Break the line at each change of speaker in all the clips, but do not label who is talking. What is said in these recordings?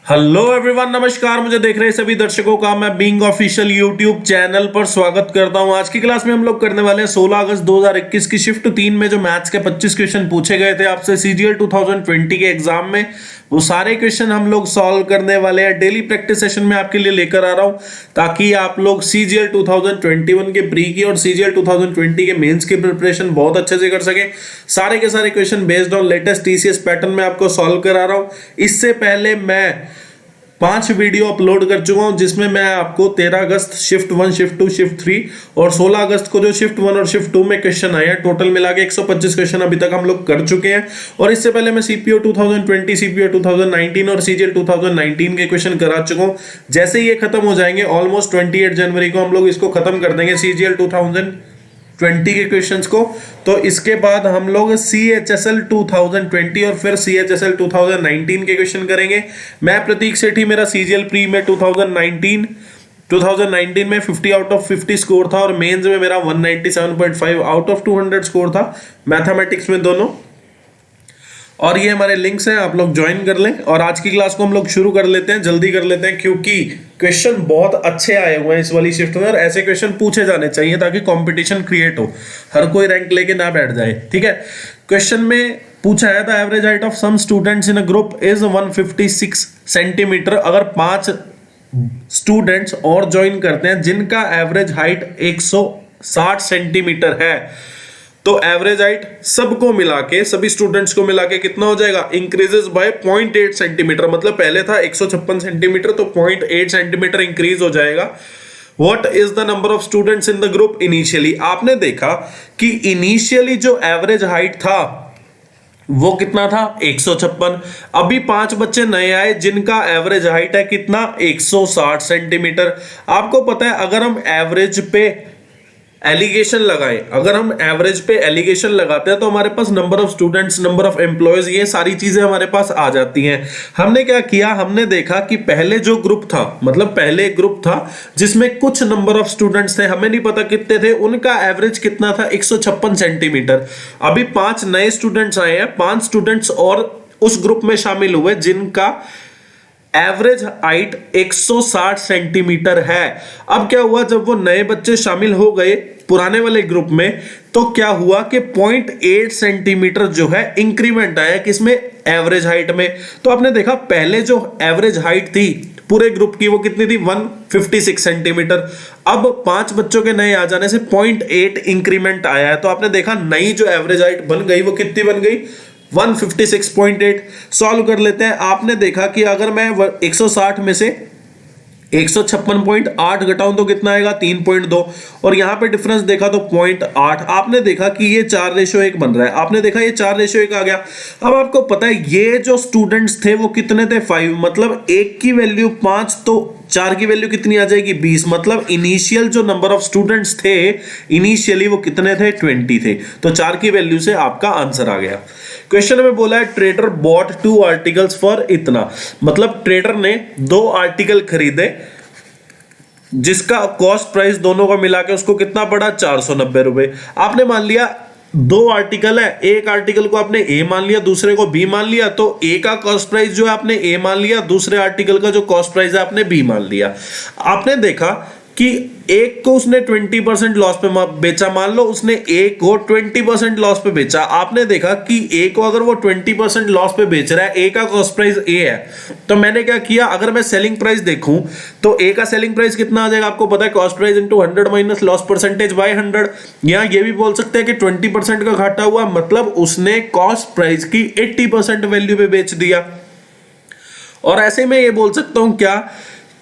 Hello everyone, नमस्कार। मुझे देख रहे सभी दर्शकों का मैं बीइंग ऑफिशियल यूट्यूब चैनल पर स्वागत करता हूं। आज की क्लास में हम लोग करने वाले हैं 16 अगस्त 2021 की शिफ्ट 3 में जो मैथ्स के 25 क्वेश्चन पूछे गए थे आपसे सीजीएल 2020 के एग्जाम में, वो सारे क्वेश्चन हम लोग सॉल्व करने वाले हैं। डेली प्रैक्टिस सेशन में आपके लिए लेकर आ रहा हूं ताकि आप लोग सीजीएल 2021 के प्री की और सीजीएल 2020 के मेंस की प्रिपरेशन बहुत अच्छे से कर सके। सारे के सारे question based on latest TCS pattern में आपको सॉल्व करा रहा हूं। इससे पहले मैं 5 वीडियो अपलोड कर चुका हूं जिसमें मैं आपको 13 अगस्त शिफ्ट 1, शिफ्ट 2, शिफ्ट 3 और 16 अगस्त को जो शिफ्ट 1 और शिफ्ट 2 में क्वेश्चन आए हैं, टोटल मिला के 125 क्वेश्चन अभी तक हम लोग कर चुके हैं। और इससे पहले मैं सीपीओ 2020, सीपीओ 2019 और सीजीएल 2019 के क्वेश्चन करा चुका हूं। जैसे ही ये खत्म हो जाएंगे, ऑलमोस्ट 28 जनवरी को हम लोग इसको खत्म कर देंगे सीजीएल 2020 के क्वेश्चंस को। तो इसके बाद हम लोग CHSL 2020 और फिर CHSL 2019 के क्वेश्चन करेंगे। मैं प्रतीक सेठी, मेरा सीजीएल प्री में 2019 में 50 आउट ऑफ 50 स्कोर था और मेंस में मेरा 197.5 आउट ऑफ 200 स्कोर था, मैथमेटिक्स में दोनों। और ये हमारे लिंक्स हैं, आप लोग ज्वाइन कर लें। और आज की क्लास को हम लोग शुरू कर लेते हैं, जल्दी कर लेते हैं क्योंकि क्वेश्चन बहुत अच्छे आए हुए हैं इस वाली शिफ्ट में और ऐसे क्वेश्चन पूछे जाने चाहिए ताकि कंपटीशन क्रिएट हो, हर कोई रैंक लेके ना बैठ जाए। ठीक है, क्वेश्चन में पूछा है the average height of some students in a group is 156 centimetre. अगर 5 स्टूडेंट्स और ज्वाइन करते हैं जिनका एवरेज हाइट 160 सेंटीमीटर है, तो एवरेज हाइट सबको मिला के, सभी स्टूडेंट्स को मिला के कितना हो जाएगा? Increases by 0.8 centimetre. मतलब पहले था 156 सेंटीमीटर, तो 0.8 सेंटीमीटर इंक्रीज हो जाएगा। What is the number of students in the group initially? आपने देखा कि इनिशियली जो एवरेज हाइट था वो कितना था? 156। अभी 5 बच्चे नए आए जिनका एवरेज हाइट है कितना? 160 सेंटीमीटर। आपको पता है अगर हम एवरेज पे एलिगेशन लगाएं, अगर हम एवरेज पे एलिगेशन लगाते हैं तो हमारे पास number of students, number of employees, ये सारी चीजें हमारे पास आ जाती हैं। हमने क्या किया, हमने देखा कि पहले जो ग्रुप था, मतलब पहले एक ग्रुप था जिसमें कुछ नंबर ऑफ स्टूडेंट्स थे, हमें नहीं पता कितने थे, उनका एवरेज कितना था? 156 सेंटीमीटर। अभी 5 नए स्टूडेंट्स आए हैं, 5 स्टूडेंट्स और उस ग्रुप में शामिल हुए जिनका एवरेज हाइट 160 सेंटीमीटर है। अब क्या हुआ, जब वो नए बच्चे शामिल हो गए पुराने वाले ग्रुप में, तो क्या हुआ कि 0.8 सेंटीमीटर जो है इंक्रीमेंट आया किसमें? एवरेज हाइट में। तो आपने देखा पहले जो एवरेज हाइट थी पूरे ग्रुप की वो कितनी थी? 156 सेंटीमीटर। अब 5 बच्चों के नए आ जाने से 0.8 इंक्रीमेंट आया है। तो आपने देखा नई जो एवरेज हाइट बन गई वो कितनी बन गई? 156.8। सॉल्व कर लेते हैं। आपने देखा कि अगर मैं 160 में से 156.8 घटाऊं तो कितना आएगा? 3.2। और यहां पे डिफरेंस देखा तो 0.8। आपने देखा कि ये 4:1 बन रहा है, आपने देखा ये 4:1 आ गया। अब आपको पता है ये जो स्टूडेंट्स थे वो कितने थे? 5। मतलब एक की वैल्यू 5 तो 4 की वैल्यू कितनी आ जाएगी? 20। मतलब इनिशियल जो नंबर ऑफ स्टूडेंट्स थे इनिशियली वो कितने थे? 20 थे। तो 4 की वैल्यू से आपका आंसर आ गया। क्वेश्चन में बोला है ट्रेडर बॉट 2 आर्टिकल्स फॉर इतना। मतलब ट्रेडर ने 2 आर्टिकल खरीदे जिसका कॉस्ट प्राइस दोनों का मिला के उसको कितना पड़ा? 490 रुपए। आपने मान लिया 2 आर्टिकल है, एक आर्टिकल को आपने ए मान लिया, दूसरे को बी मान लिया, तो ए का कॉस्ट प्राइस जो है आपने ए मान लिया, दूसरे आर्टिकल का जो कॉस्ट प्राइस है आपने बी मान लिया। आपने देखा कि एक को उसने 20% लॉस पे बेचा, मान लो उसने ए को 20% लॉस पे बेचा। आपने देखा कि ए को अगर वो 20% लॉस पे बेच रहा है, ए का कॉस्ट प्राइस ए है, तो मैंने क्या किया, अगर मैं सेलिंग प्राइस देखूं तो ए का सेलिंग प्राइस कितना आ जाएगा? आपको पता है cost price into 100 minus loss percentage by 100। या ये भी बोल सकते हैं कि 20% का घाटा हुआ, मतलब उसने कॉस्ट प्राइस की 80% वैल्यू पे बेच दिया। और ऐसे में ये बोल सकता हूं क्या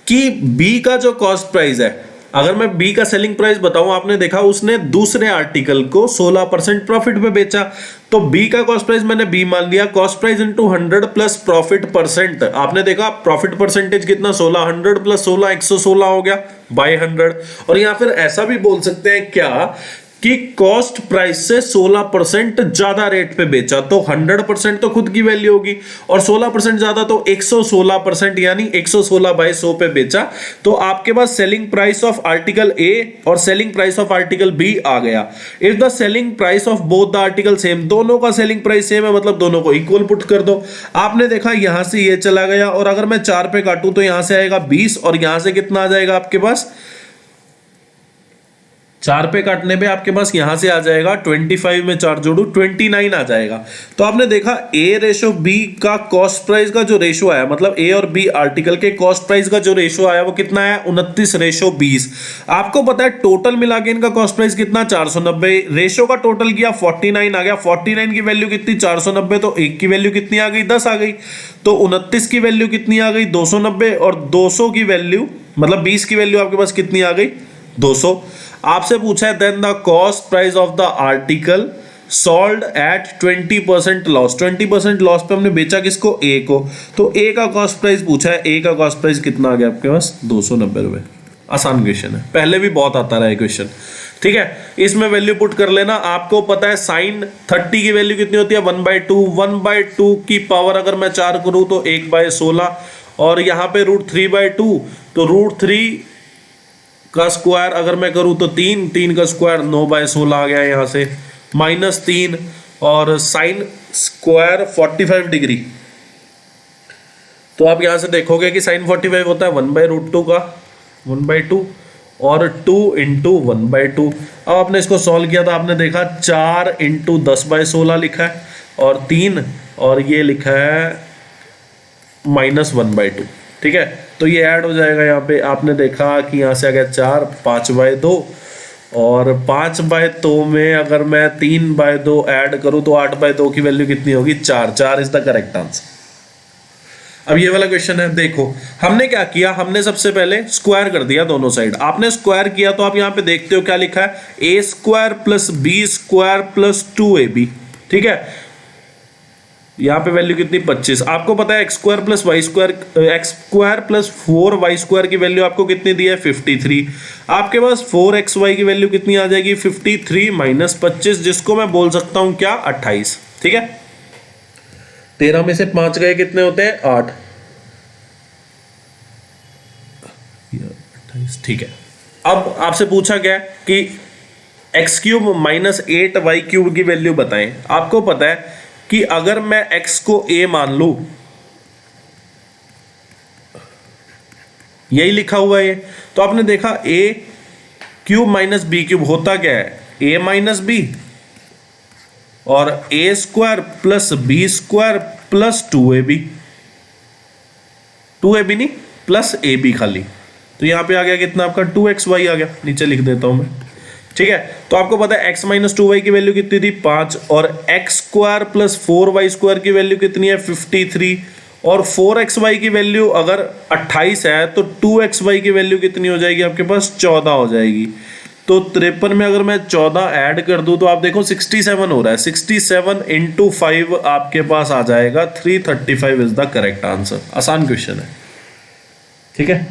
कि बी का जो कॉस्ट प्राइस है, अगर मैं बी का सेलिंग प्राइस बताऊं, आपने देखा उसने दूसरे आर्टिकल को 16% प्रॉफिट पे बेचा, तो बी का कॉस्ट प्राइस मैंने बी मान लिया, cost price into 100 plus profit percent. आपने देखा प्रॉफिट परसेंटेज कितना? 16, 100 प्लस 16 116 हो गया बाय 100। और या फिर ऐसा भी बोल सकते हैं क्या कि कॉस्ट प्राइस से 16% ज्यादा रेट पे बेचा, तो 100% तो खुद की वैल्यू होगी, और 16% ज्यादा तो 116%, यानी 116/100 पे बेचा। तो आपके पास selling price of article A और selling price of article B आ गया। If the selling price of both the article same, दोनों का सेलिंग प्राइस सेम है, मतलब दोनों को इक्वल पुट कर दो। आपने देखा यहां से ये चला गया, और अगर मैं 4 पे काटूं तो यहां से आएगा 20, और यहां से कितना आ जाएगा आपके पास, 4 पे काटने पे आपके पास यहां से आ जाएगा 25 में 4 जोड़ू 29 आ जाएगा। तो आपने देखा ए रेशो बी का कॉस्ट प्राइस का जो रेशो आया, मतलब ए और बी आर्टिकल के कॉस्ट प्राइस का जो रेशो आया वो कितना आया, 29:20। आपको पता है टोटल मिला के इनका कॉस्ट प्राइस कितना, 490। रेशो का टोटल किया 49 आ गया, 49 की वैल्यू कितनी, 490, तो एक की वैल्यू कितनी आ गई, 10 आ गई। तो 29 की वैल्यू कितनी आ गई, 290, और 200 की वैल्यू, मतलब 20 की वैल्यू आपके पास कितनी आ गई, 200। आपसे पूछा है then the cost price of the article sold at 20% loss. 20% loss पे हमने बेचा किसको, ए को। तो ए का कॉस्ट प्राइस पूछा है, ए का कॉस्ट प्राइस कितना आ गया आपके पास, 290 रुपए। आसान क्वेश्चन है, पहले भी बहुत आता रहा है क्वेश्चन। ठीक है, इसमें वैल्यू पुट कर लेना। आपको पता है साइन 30 की वैल्यू कितनी होती है, 1/2। 1/2 की पावर अगर मैं 4 करूं तो 1/16, और यहाँ पे √3/2, तो √3 का स्क्वायर अगर मैं करूं तो 3 का स्क्वायर 9/16 आ गया यहाँ से, -3, और साइन स्क्वायर 45 डिग्री। तो आप यहां से देखोगे कि साइन 45 होता है 1/√2 का 1/2, और 2 × 1/2। अब आपने इसको सॉल्व किया तो आपने देखा 4 × 10/16 लिखा है, और 3, और ये लिखा है -1/2। ठीक है, तो ये ऐड हो जाएगा यहाँ पे। आपने देखा कि यहाँ से आ गया 4, 5/2, और 5/2 में अगर मैं 3/2 ऐड करूँ तो 8/2 की वैल्यू कितनी होगी, 4 इज द करेक्ट आंसर। अब ये वाला क्वेश्चन है, देखो हमने क्या किया, हमने सबसे पहले स्क्वायर कर दिया दोनों साइड। आपने स्क्वायर किया तो आप यहाँ पे देखते हो क्या लिखा है, a² + b² + 2ab। ठीक है, यहाँ पे वैल्यू कितनी, 25। आपको पता है x² + y² + 4y² की वैल्यू आपको कितनी दी है, 53। आपके पास 4xy की वैल्यू कितनी आ जाएगी, 53 - 25, जिसको मैं बोल सकता हूं क्या, 28। ठीक है, 13 में से 5 गए कितने होते हैं, 8। 28। ठीक है, अब आपसे पूछा गया कि x³ - 8y³ की वैल्यू बताएं। आपको पता है कि अगर मैं x को a मान लूं, यही लिखा हुआ है, तो आपने देखा a³ - b³ होता क्या है, a - b, और a² + b² + 2ab। 2ab नहीं, प्लस ab खाली, तो यहां पे आ गया कितना आपका, 2xy आ गया। नीचे लिख देता हूं मैं। ठीक है, तो आपको पता है x - 2y की वैल्यू कितनी थी, 5, और x² + 4y² की वैल्यू कितनी है, 53, और 4xy की वैल्यू अगर 28 है तो 2xy की वैल्यू कितनी हो जाएगी आपके पास, 14 हो जाएगी। तो 53 में अगर मैं 14 ऐड कर दूं तो आप देखो 67 हो रहा है, 67 × 5 आपके पास आ जाएगा 335 इज द करेक्ट आंसर। आसान क्वेश्चन है। ठीक है,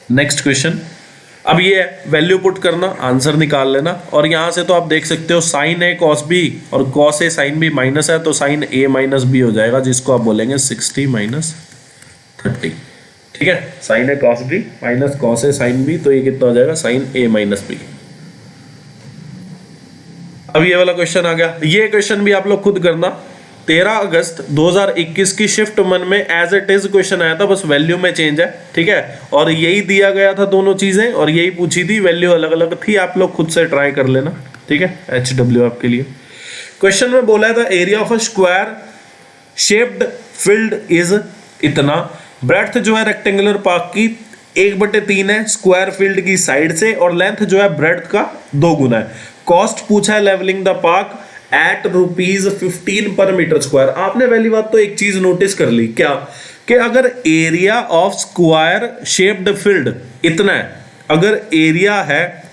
नेक्स्ट क्वेश्चन। अब ये वैल्यू पुट करना, आंसर निकाल लेना, और यहां से तो आप देख सकते हो साइन a cos b और cos a sin b minus है, तो साइन a - b हो जाएगा, जिसको आप बोलेंगे 60 - 30। ठीक है, sign a cos b - cos a sin b, तो ये कितना हो जाएगा, साइन a - b। अब ये वाला क्वेश्चन आ गया, ये क्वेश्चन भी आप लोग खुद करना। 13 अगस्त 2021 की शिफ्ट 1 में एज इट इज क्वेश्चन आया था, बस वैल्यू में चेंज है। ठीक है, और यही दिया गया था दोनों चीजें, और यही पूछी थी, वैल्यू अलग अलग थी। आप लोग खुद से ट्राई कर लेना। ठीक है, HW आपके लिए। क्वेश्चन में बोला था area of a square shaped field is इतना, ब्रेड्थ जो है रेक्टेंगुलर पार्क की 1/3 है स्क्वायर फील्ड की साइड से, और लेंथ जो है ब्रेड्थ का 2 गुना है। कॉस्ट पूछा है लेवलिंग द पार्क एट ₹15 पर मीटर स्क्वायर। आपने पहली बात तो एक चीज नोटिस कर ली, क्या कि अगर area of square shaped field इतना है, अगर एरिया है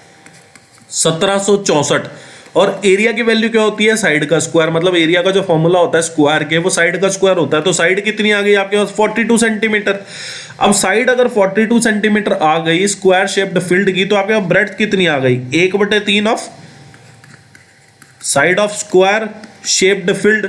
1764 और एरिया की वैल्यू क्या होती है, साइड का स्क्वायर, मतलब एरिया का जो फॉर्मूला होता है स्क्वायर के वो साइड का स्क्वायर होता है। तो साइड कितनी आ गई आपके पास 42 सेंटीमीटर। अब साइड अगर 42 सेंटीमीटर आ गई स्क्वायर शेप्ड फील्ड की, तो आपके पास ब्रेड्थ कितनी आ गई 1/3 of side of square shaped field.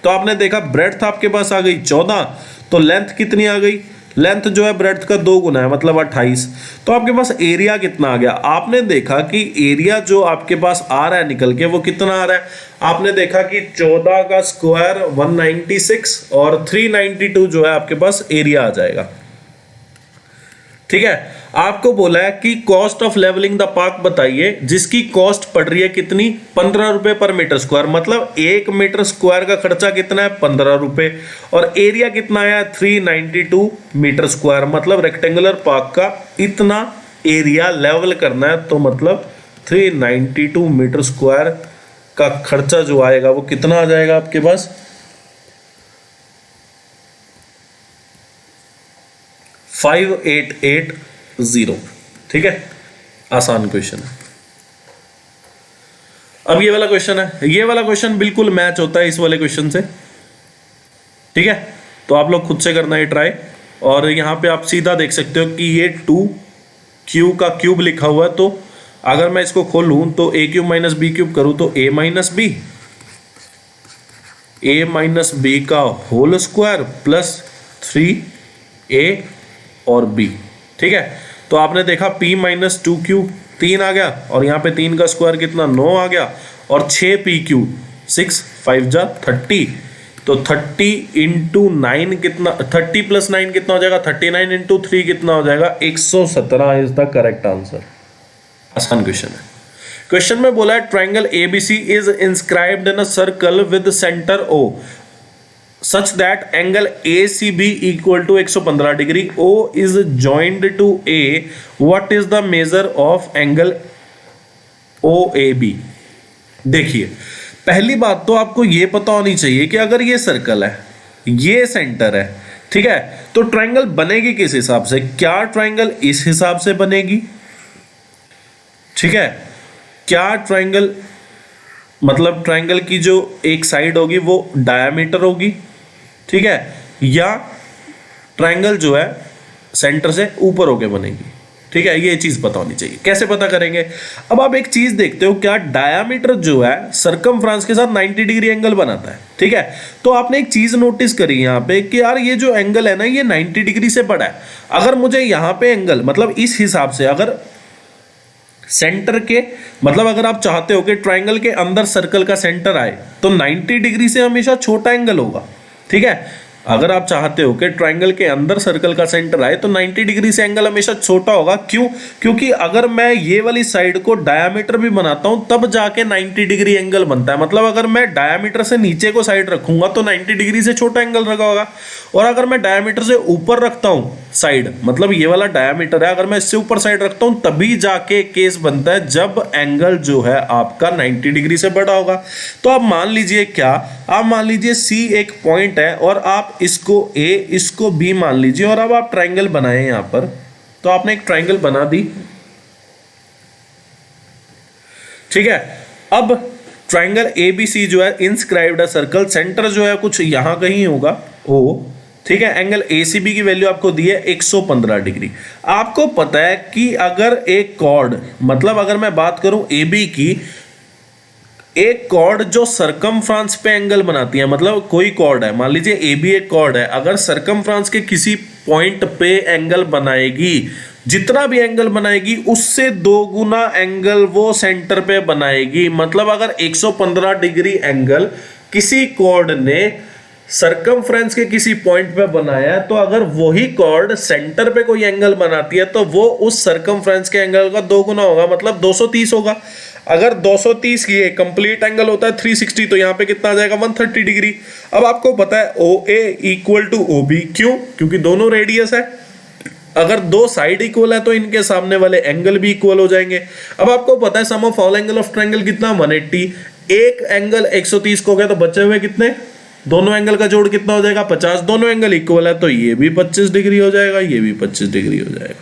तो आपने देखा ब्रेड्थ आपके पास आ गई 14, तो लेंथ कितनी आ गई, लेंथ जो है ब्रेड्थ का 2 गुना है मतलब 28। तो आपके पास एरिया कितना आ गया, आपने देखा कि एरिया जो आपके पास आ रहा है निकल के वो कितना आ रहा है, आपने देखा कि 14 का स्क्वायर 196 और 392 जो है आपके पास एरिया आ जाएगा। ठीक है, आपको बोला है कि cost of levelling the park बताइए, जिसकी कॉस्ट पड़ रही है कितनी 15 रुपए पर मीटर स्क्वायर, मतलब 1 मीटर स्क्वायर का खर्चा कितना है 15 रुपए, और एरिया कितना आया 392 मीटर स्क्वायर, मतलब रेक्टेंगुलर पार्क का इतना एरिया लेवल करना है, तो मतलब 392 मीटर स्क्वायर का खर्चा जो आएगा वो कितना आ जाएगा आपके पास 5880। ठीक है, आसान क्वेश्चन है। अब ये वाला क्वेश्चन है, ये वाला क्वेश्चन बिल्कुल मैच होता है इस वाले क्वेश्चन से। ठीक है, तो आप लोग खुद से करना है ट्राई, और यहां पे आप सीधा देख सकते हो कि ये 2q का क्यूब लिखा हुआ है, तो अगर मैं इसको खोलूं तो a cube minus B cube करूं तो a माइनस बी का होल स्क्वायर प्लस 3a और b। ठीक है, तो आपने देखा p माइनस 2q 3 आ गया, और यहाँ पे 3 का स्क्वायर कितना 9 आ गया, और 6pq 6 5 जा 30, तो 30 इंटू 9 कितना, 30 प्लस 9 कितना हो जाएगा 39 इंटू 3 कितना हो जाएगा 117 इज द करेक्ट आंसर। आसान क्वेश्चन है। क्वेश्चन में बोला है triangle ABC is inscribed in a circle with centre O such that angle ACB equal to 115 degree, O is joined to A, what is the measure of angle OAB। देखिए, पहली बात तो आपको ये पता होनी चाहिए कि अगर ये सर्कल है, ये सेंटर है, ठीक है, तो ट्राइंगल बनेगी किस हिसाब से, क्या ट्राइंगल इस हिसाब से बनेगी, ठीक है, क्या ट्राइंगल मतलब ट्राइंगल की जो एक साइड होगी वो डायामीटर होगी, ठीक है, या ट्राइंगल जो है सेंटर से ऊपर होके बनेगी। ठीक है, ये चीज पता होनी चाहिए। कैसे पता करेंगे, अब आप एक चीज देखते हो, क्या डायामीटर जो है सर्कमफ्रेंस के साथ 90 डिग्री एंगल बनाता है। ठीक है, तो आपने एक चीज नोटिस करी यहाँ पे कि यार ये जो एंगल है ना ये 90 डिग्री से बड़ा है। अगर मुझे यहाँ पे एंगल मतलब इस हिसाब से, अगर सेंटर के मतलब अगर आप चाहते हो कि ट्राइंगल के अंदर सर्कल का सेंटर आए तो 90 डिग्री से हमेशा छोटा एंगल होगा। ठीक है, अगर आप चाहते हो कि ट्राइंगल के अंदर सर्कल का सेंटर आए तो 90 डिग्री से एंगल हमेशा छोटा होगा। क्यों? क्योंकि अगर मैं ये वाली साइड को डायामीटर भी बनाता हूं तब जाके 90 डिग्री एंगल बनता है। मतलब अगर मैं डायामीटर से नीचे को साइड रखूंगा तो 90 डिग्री से छोटा एंगल रखा होगा, और अगर मैं डायामीटर से ऊपर रखता हूं साइड, मतलब ये वाला डायामीटर है, अगर मैं इससे ऊपर साइड रखता हूं तभी जाके केस बनता है जब एंगल जो है आपका 90 डिग्री से बड़ा होगा। तो आप मान लीजिए, क्या आप मान लीजिए C एक पॉइंट है और आप इसको A इसको B मान लीजिए, और अब आप ट्राइंगल बनाए यहां पर, तो आपने एक ट्राइंगल बना दी। ठीक है, अब ट्राइंगल ABC जो है इंस्क्राइब्ड अ सर्कल, सेंटर जो है कुछ यहां कहीं होगा O। ठीक है, एंगल ACB की वैल्यू आपको दी है 115 डिग्री। आपको पता है कि अगर एक कॉर्ड, मतलब अगर मैं बात करूं AB की, एक कॉर्ड जो सरकमफ्रांस पे एंगल बनाती है, मतलब कोई कॉर्ड है, मान लीजिए AB एक कॉर्ड है, अगर सरकमफ्रांस के किसी पॉइंट पे एंगल बनाएगी, जितना भी एंगल बनाएगी उससे 2 गुना एंगल वो सेंटर पे बनाएगी। मतलब अगर 115 डिग्री एंगल किसी कॉर्ड ने सरकमफ्रेंस के किसी पॉइंट पे बनाया है, तो अगर वही कॉर्ड सेंटर पे कोई एंगल बनाती है तो वो उस सरकमफ्रेंस के एंगल का 2 गुना होगा, मतलब 230 होगा। अगर 230 ये कंप्लीट एंगल होता है 360, तो यहाँ पे कितना आ जाएगा 130 डिग्री। अब आपको पता है OA इक्वल टू OB, क्यों? क्योंकि दोनों रेडियस है। अगर दो साइड इक्वल है तो इनके सामने वाले एंगल भी इक्वल हो जाएंगे। अब आपको पता है sum of all angle of triangle कितना 180, एक एंगल 130 को गया तो बचे हुए कितने, दोनों एंगल का जोड़ कितना हो जाएगा 50। दोनों एंगल इक्वल है तो ये भी 25 डिग्री हो जाएगा, ये भी 25 डिग्री हो जाएगा।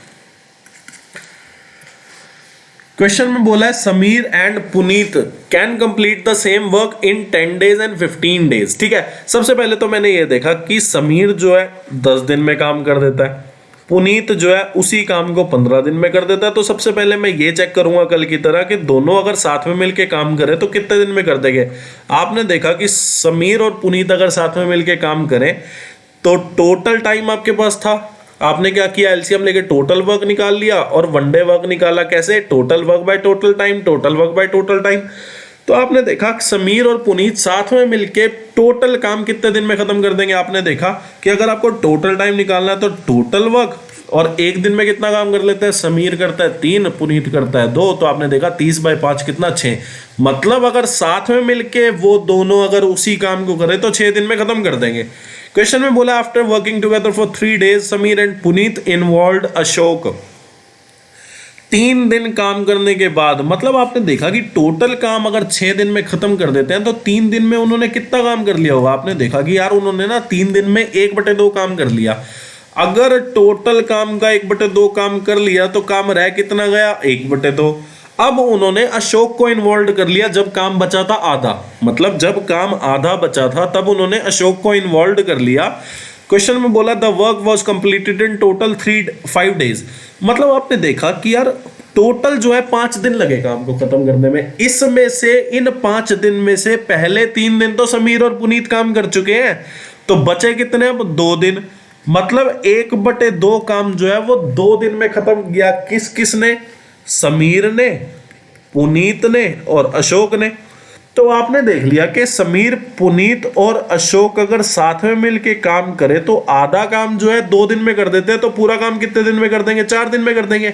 क्वेश्चन में बोला है Sameer and Puneet can complete the same work in 10 days and 15 days. ठीक है, सबसे पहले तो मैंने ये देखा कि समीर जो है 10 दिन में काम कर देता है, पुनीत जो है उसी काम को 15 दिन में कर देता है। तो सबसे पहले मैं ये चेक करूंगा कल की तरह कि दोनों अगर साथ में मिलके काम करें तो कितने दिन में कर देंगे। आपने देखा कि समीर और पुनीत अगर साथ में मिलके काम करें तो टोटल टाइम आपके पास था, आपने क्या किया, एलसीएम लेके टोटल वर्क निकाल लिया और वनडे वर्क निकाला। कैसे? Total work by total time, total work by total time. तो आपने देखा समीर और पुनीत साथ में मिलके टोटल काम कितने दिन में खत्म कर देंगे। आपने देखा कि अगर आपको टोटल टाइम निकालना है तो टोटल वर्क और एक दिन में कितना काम कर लेते हैं, समीर करता है 3, पुनीत करता है 2। तो आपने देखा 30/5 कितना, 6। मतलब अगर साथ में मिलके वो दोनों अगर उसी काम को करें तो 6 दिन में खत्म कर देंगे। क्वेश्चन में बोला after working together for 3 days Sameer and Puneet involved Ashok. 3 दिन काम करने के बाद, मतलब आपने देखा कि टोटल काम अगर 6 दिन में खत्म कर देते हैं तो 3 दिन में उन्होंने कितना काम कर लिया होगा। आपने देखा कि यार उन्होंने ना 3 दिन में 1/2 काम कर लिया। अगर टोटल काम का 1/2 काम कर लिया तो काम रह कितना गया, 1/2। अब उन्होंने अशोक को इन्वॉल्व कर लिया जब काम बचा था आधा, मतलब जब काम आधा बचा था तब उन्होंने अशोक को इन्वॉल्व कर लिया। क्वेश्चन में बोला the work was completed in total 5 days. मतलब आपने देखा कि यार टोटल जो है 5 दिन लगे काम को खत्म करने में। इसमें से इन 5 दिन में से पहले 3 दिन तो समीर और पुनीत काम कर चुके हैं, तो बचे कितने, अब 2 दिन। मतलब 1/2 काम जो है वो 2 दिन में खत्म किया। किस किसने, समीर ने, पुनीत ने और अशोक ने। तो आपने देख लिया कि समीर, पुनीत और अशोक अगर साथ में मिलके काम करे तो आधा काम जो है 2 दिन में कर देते हैं, तो पूरा काम कितने दिन में कर देंगे, 4 दिन में कर देंगे।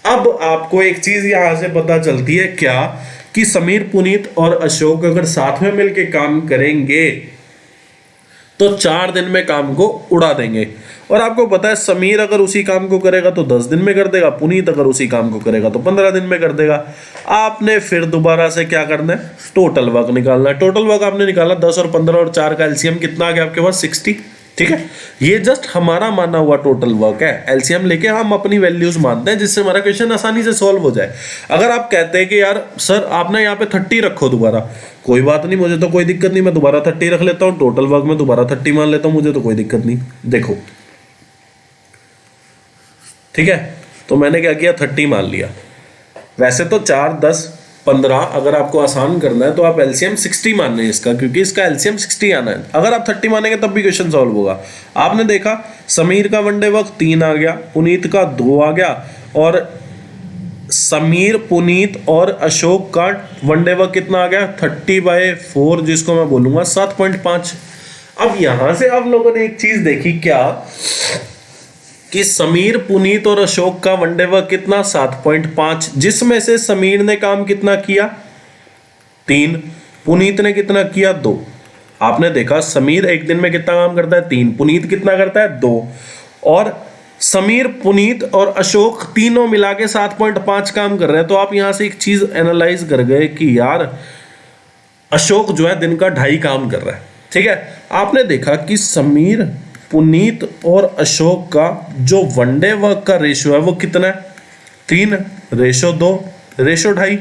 अब आपको एक चीज यहां से पता चलती है क्या, कि समीर, पुनीत और अशोक अगर साथ में मिलके काम करेंगे तो 4 दिन में काम को उड़ा देंगे। और आपको पता है समीर अगर उसी काम को करेगा तो 10 दिन में कर देगा, पुनीत अगर उसी काम को करेगा तो 15 दिन में कर देगा। आपने फिर दोबारा से क्या करना है, टोटल वर्क निकालना है। टोटल वर्क आपने निकाला 10 और 15 और 4 का एलसीएम कितना आ गया आपके पास, 60। ठीक है, ये जस्ट हमारा माना हुआ टोटल वर्क है। एलसीएम लेके हम अपनी वैल्यूज मानते हैं जिससे हमारा क्वेश्चन आसानी से सॉल्व हो जाए। अगर आप कहते हैं कि यार सर आपने यहाँ पे 30 रखो दोबारा, कोई बात नहीं, मुझे तो कोई दिक्कत नहीं, मैं दोबारा 30 रख लेता हूँ, टोटल वर्क में दोबारा 30 मान लेता हूँ, मुझे तो कोई दिक्कत नहीं। देखो ठीक है, तो मैंने क्या किया, 30 मान लिया। वैसे तो 4, 10, 15 अगर आपको आसान करना है तो आप एलसीएम 60 मान रहे हैं इसका, क्योंकि इसका एलसीएम 60 आना है। अगर आप 30 मानेंगे तब भी क्वेश्चन सॉल्व होगा। आपने देखा समीर का वनडे वर्क 3 आ गया, पुनीत का 2 आ गया, और समीर, पुनीत और अशोक का वनडे वर्क कितना आ गया, 30/4, जिसको मैं बोलूंगा 7.5। अब यहां से आप लोगों ने एक चीज देखी क्या, कि समीर, पुनीत और अशोक का वनडे वर्क कितना, 7.5, जिसमें से समीर ने काम कितना किया, 3, पुनीत ने कितना किया, 2। आपने देखा समीर एक दिन में कितना काम करता है, 3, पुनीत कितना करता है, 2। और समीर, पुनीत और अशोक तीनों मिला के 7.5 काम कर रहे हैं। तो आप यहां से एक चीज एनालाइज कर गए कि यार अशोक जो है दिन का 2.5 काम कर रहा है। ठीक है, आपने देखा कि समीर, पुनीत और अशोक का जो वनडे वर्क का रेशियो है वो कितना है, 3:2:2:2.5।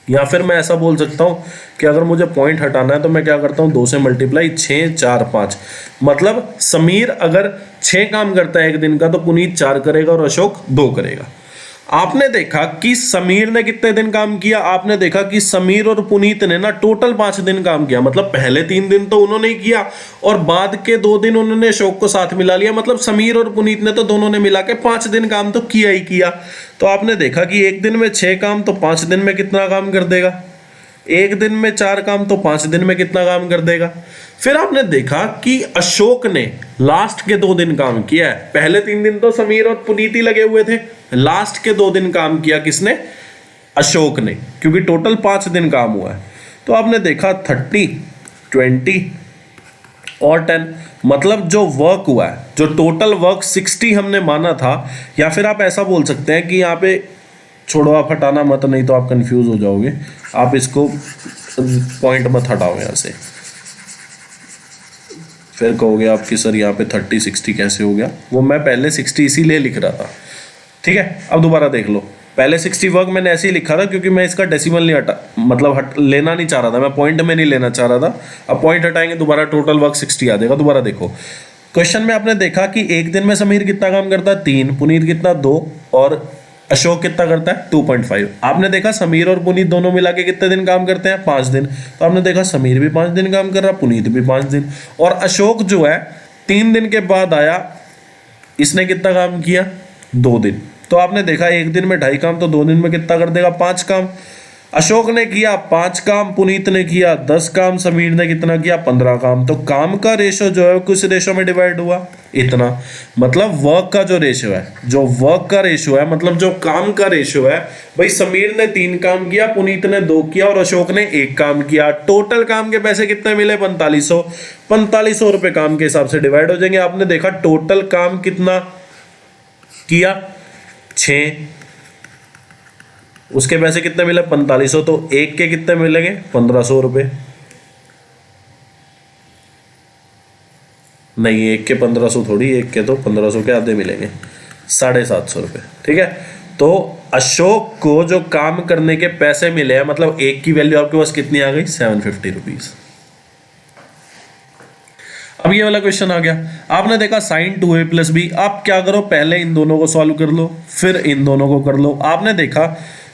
या फिर मैं ऐसा बोल सकता हूं कि अगर मुझे पॉइंट हटाना है तो मैं क्या करता हूं, 2 से मल्टीप्लाई, 6, 4, 5। मतलब समीर अगर 6 काम करता है एक दिन का तो पुनीत 4 करेगा और अशोक 2 करेगा। आपने देखा कि समीर ने कितने दिन काम किया, आपने देखा कि समीर और पुनीत ने ना टोटल 5 दिन काम किया। मतलब पहले 3 दिन तो उन्होंने ही किया और बाद के 2 दिन उन्होंने अशोक को साथ मिला लिया। मतलब समीर और पुनीत ने तो दोनों ने मिला के 5 दिन काम तो किया ही किया। तो आपने देखा कि एक दिन में 6 काम तो 5 दिन में कितना काम कर देगा, एक दिन में 4 काम तो 5 दिन में कितना काम कर देगा। फिर आपने देखा कि अशोक ने लास्ट के 2 दिन काम किया है। पहले 3 दिन तो समीर और पुनीत ही लगे हुए थे, लास्ट के 2 दिन काम किया किसने, अशोक ने, क्योंकि टोटल 5 दिन काम हुआ है। तो आपने देखा 30, 20 और 10, मतलब जो वर्क हुआ है, जो टोटल वर्क 60 हमने माना था। या फिर आप ऐसा बोल सकते हैं कि यहाँ पे छोड़ो, आप हटाना मत, नहीं तो आप कंफ्यूज हो जाओगे। आप इसको पॉइंट मत हटाओ यहाँ से, फिर कहोगे आप कि सर यहाँ पे 30, 60 कैसे हो गया। वो मैं पहले 60 इसीलिए लिख रहा था। ठीक है, अब दोबारा देख लो, पहले 60 वर्क मैंने ऐसे ही लिखा था क्योंकि मैं इसका डेसिमल नहीं हटा मतलब लेना नहीं चाह रहा था, मैं पॉइंट में नहीं लेना चाह रहा था। अब पॉइंट हटाएंगे दोबारा टोटल वर्क 60 आ जाएगा। दोबारा देखो क्वेश्चन में आपने देखा कि एक दिन में समीर कितना काम करता है 3, पुनीत कितना 2 और अशोक कितना करता है 2.5। आपने देखा समीर और पुनीत दोनों मिला के कितने दिन काम करते हैं 5 दिन। तो आपने देखा समीर भी 5 दिन काम कर रहा, पुनीत भी 5 दिन, और अशोक जो है 3 दिन के बाद आया, इसने कितना काम किया 2 दिन। तो आपने देखा एक दिन में 2.5 काम, तो 2 दिन में कितना कर देगा 5 काम। अशोक ने किया 5 काम, पुनीत ने किया 10 काम, समीर ने कितना किया 15 काम। तो काम का रेशो जो है किस रेशो में डिवाइड हुआ इतना, मतलब वर्क का जो रेशो है, जो वर्क का रेशो है मतलब जो काम का रेशो है, भाई समीर ने 3 काम किया, पुनीत ने 2 किया और अशोक ने 1 काम किया। टोटल काम के पैसे कितने मिले 4500 रुपए काम के हिसाब से डिवाइड हो जाएंगे। आपने देखा टोटल काम कितना किया 6, उसके पैसे कितने मिले 4500, तो एक के कितने मिलेंगे 1500 रुपए, नहीं एक के 1500 थोड़ी, एक के तो 1500 के आधे मिलेंगे 750 रुपए। ठीक है, तो अशोक को जो काम करने के पैसे मिले हैं मतलब एक की वैल्यू आपके पास कितनी आ गई 750 रुपीज। अब ये वाला क्वेश्चन आ गया, आपने देखा साइन 2a प्लस बी। आप क्या करो पहले इन दोनों को सॉल्व कर लो फिर इन दोनों को कर लो। आपने देखा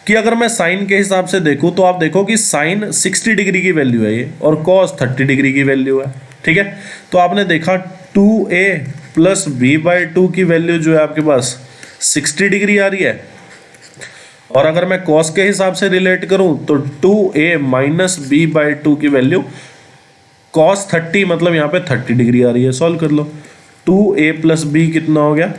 कि अगर मैं साइन के हिसाब से देखूं तो आप देखो कि साइन 60 डिग्री की वैल्यू है ये और कॉस 30 डिग्री की वैल्यू है। ठीक है, तो आपने देखा 2a प्लस बी बाई 2 की वैल्यू जो है आपके पास 60 डिग्री आ रही है, और अगर मैं कॉस के हिसाब से रिलेट करूं तो 2a माइनस बी बाई 2 की वैल्यू कॉस 30 मतलब यहाँ पे 30 डिग्री आ रही है। सॉल्व कर लो, 2a प्लस बी कितना हो गया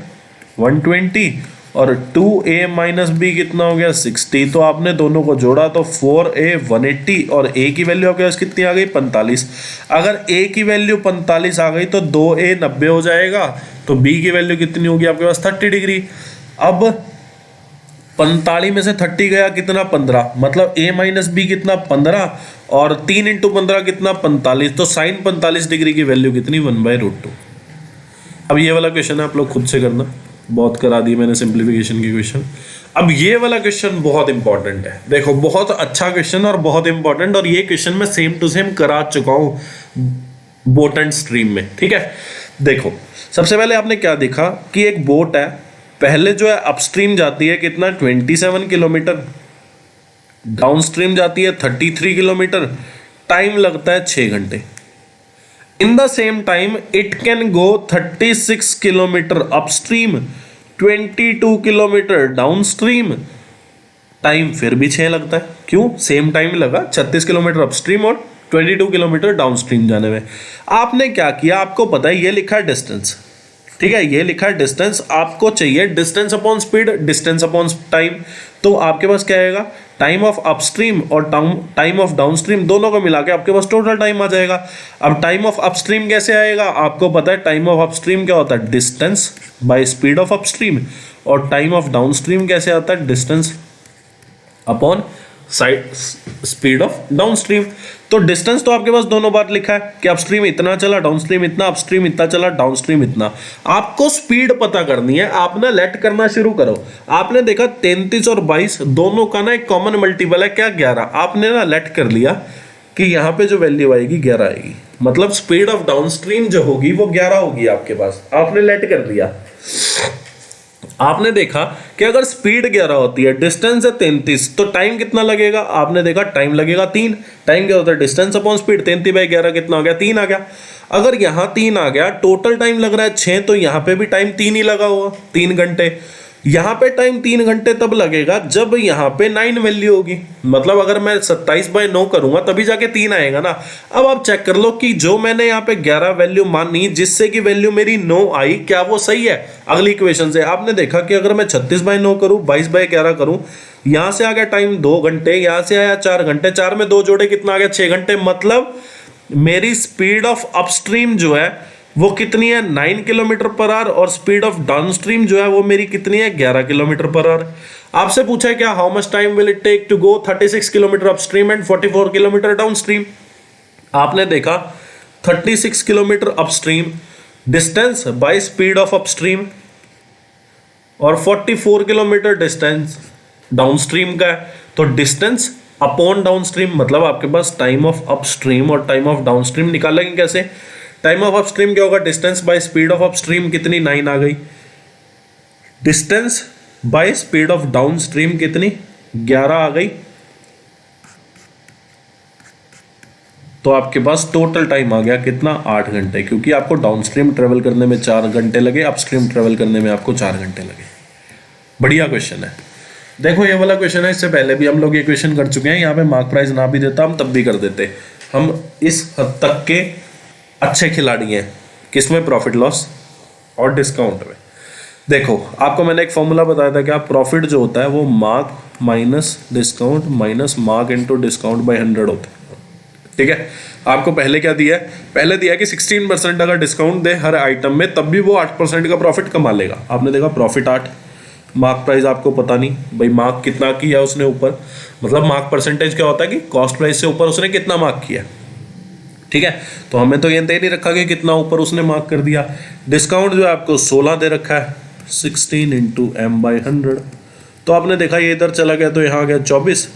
120 और 2a माइनस बी कितना हो गया 60। तो आपने दोनों को जोड़ा तो 4a 180 और a की वैल्यू आपके पास कितनी आ गई 45। अगर a की वैल्यू 45 आ गई तो 2a 90 हो जाएगा, तो b की वैल्यू कितनी होगी आपके पास 30 डिग्री। अब 45 में से 30 गया कितना 15, मतलब a माइनस बी कितना 15 और 3 इंटू 15 कितना 45, तो साइन 45 डिग्री की वैल्यू कितनी 1/√2। अब ये वाला क्वेश्चन है आप लोग खुद से करना, बहुत करा दी मैंने सिंप्लीफिकेशन के क्वेश्चन। अब ये वाला क्वेश्चन बहुत इंपॉर्टेंट है, देखो बहुत अच्छा क्वेश्चन और बहुत इंपॉर्टेंट, और ये क्वेश्चन मैं सेम टू सेम करा चुका हूं बोट एंड स्ट्रीम में। ठीक है, देखो सबसे पहले आपने क्या देखा कि एक बोट है, पहले जो है अपस्ट्रीम जाती है कितना 27 किलोमीटर, डाउनस्ट्रीम जाती है 33 किलोमीटर, टाइम लगता है 6 घंटे। In the same time it can go 36 kilometre upstream, 22 kilometre downstream, time फिर भी 6 लगता है। क्यों? सेम टाइम लगा 36 किलोमीटर अपस्ट्रीम और 22 किलोमीटर डाउनस्ट्रीम जाने में। आपने क्या किया, आपको पता है ये लिखा है डिस्टेंस, ठीक है, ये लिखा है डिस्टेंस, आपको चाहिए distance upon speed, distance upon time. तो आपके पास क्या आएगा, टाइम ऑफ अपस्ट्रीम और टाइम ऑफ डाउनस्ट्रीम दोनों को मिला के आपके पास टोटल टाइम आ जाएगा। अब टाइम ऑफ अपस्ट्रीम कैसे आएगा, आपको पता है टाइम ऑफ अपस्ट्रीम क्या होता है, distance by speed of upstream, और टाइम ऑफ डाउनस्ट्रीम कैसे आता है, distance upon side speed of downstream. तो डिस्टेंस तो आपके पास दोनों बार लिखा है कि अपस्ट्रीम इतना चला, डाउनस्ट्रीम इतना, अपस्ट्रीम इतना चला, डाउनस्ट्रीम इतना। आपको स्पीड पता करनी है, आपने लेट करना शुरू करो। आपने देखा 33 और 22 दोनों का ना एक कॉमन मल्टीपल है क्या 11, आपने ना लेट कर लिया कि यहाँ पे जो वैल्यू आएगी 11 आएगी, मतलब स्पीड ऑफ डाउनस्ट्रीम जो होगी वो 11 होगी आपके पास, आपने लेट कर लिया। आपने देखा कि अगर स्पीड 11 होती है, डिस्टेंस है 33, तो टाइम कितना लगेगा, आपने देखा टाइम लगेगा 3। टाइम क्या होता है, डिस्टेंस अपॉन स्पीड, 33/11 कितना हो गया 3 आ गया। अगर यहाँ 3 आ गया, टोटल टाइम लग रहा है 6, तो यहाँ पे भी टाइम 3 ही लगा हुआ 3 घंटे। यहाँ पे टाइम 3 घंटे तब लगेगा जब यहाँ पे 9 वैल्यू होगी, मतलब अगर मैं 27/9 करूंगा तभी जाके 3 आएगा ना। अब आप चेक कर लो कि जो मैंने यहाँ पे 11 वैल्यू मानी जिससे कि वैल्यू मेरी 9 आई, क्या वो सही है। अगली इक्वेशन से आपने देखा कि अगर मैं 36/9 करूँ, 22/11 करूँ, यहाँ से आ गया टाइम 2 घंटे, यहाँ से आया 4 घंटे, 4 में 2 जोड़े कितना आ गया 6 घंटे, मतलब मेरी स्पीड ऑफ अपस्ट्रीम जो है वो कितनी है 9 किलोमीटर पर आवर, और स्पीड ऑफ डाउनस्ट्रीम जो है वो मेरी कितनी है 11 किलोमीटर पर आवर। आपसे पूछा है क्या, how much time will it take to go 36 kilometre upstream and 44 kilometre downstream. आपने देखा 36 kilometre upstream distance by speed of upstream और 44 किलोमीटर डिस्टेंस डाउनस्ट्रीम का है, तो डिस्टेंस अपॉन डाउनस्ट्रीम, मतलब आपके पास टाइम ऑफ अपस्ट्रीम और टाइम ऑफ डाउनस्ट्रीम निकालेंगे कैसे? टाइम ऑफ अपस्ट्रीम क्या होगा? Distance by speed of upstream कितनी? 9 आ गई। Distance by speed of downstream कितनी? 11 आ गई। तो आपके पास टोटल टाइम आ गया कितना? 8 घंटे, क्योंकि आपको डाउनस्ट्रीम ट्रेवल करने में 4 घंटे लगे, अपस्ट्रीम ट्रेवल करने में आपको 4 घंटे लगे। बढ़िया क्वेश्चन है। देखो ये वाला क्वेश्चन है, इससे पहले भी हम लोग ये क्वेश्चन कर चुके हैं। यहाँ पे मार्क प्राइस ना भी देता हम तब भी कर देते। हम इस हद तक के अच्छे खिलाड़ी हैं किसमें? प्रॉफिट लॉस और डिस्काउंट में। देखो आपको मैंने एक फॉर्मूला बताया था कि आप प्रॉफिट जो होता है वो mark minus discount minus mark into discount bye 100 होता है। ठीक है, आपको पहले क्या दिया है? पहले दिया कि 16% अगर डिस्काउंट दे हर आइटम में तब भी वो 8% का प्रॉफिट कमा लेगा। आपने देखा प्रॉफिट 8, मार्क प्राइस आपको पता नहीं भाई मार्क कितना किया उसने ऊपर, मतलब मार्क परसेंटेज क्या होता है कि कॉस्ट प्राइस से ऊपर उसने कितना मार्क किया। ठीक है, तो हमें तो ये दे नहीं रखा कि कितना ऊपर उसने मार्क कर दिया। डिस्काउंट जो है आपको 16 दे रखा है, 16 इंटू एम बाई 100। तो आपने देखा ये इधर चला गया तो यहाँ गया 24,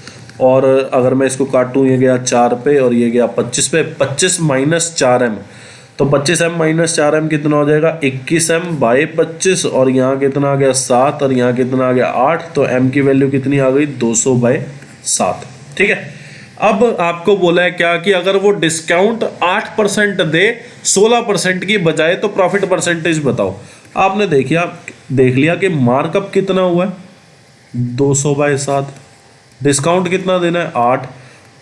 और अगर मैं इसको काटूँ ये गया 4 पे और ये गया 25 पे। 25 माइनस 4m, तो 25m माइनस 4m कितना हो जाएगा? 21m बाई 25, और यहाँ कितना आ गया? 7, और यहाँ कितना आ गया? 8। तो m की वैल्यू कितनी आ गई? 200 बाई 7। ठीक है, अब आपको बोला है क्या कि अगर वो डिस्काउंट 8% दे 16% की बजाय तो प्रॉफिट परसेंटेज बताओ। आपने देख लिया कि मार्कअप कितना हुआ है? 200 बाई 7। डिस्काउंट कितना देना है? 8,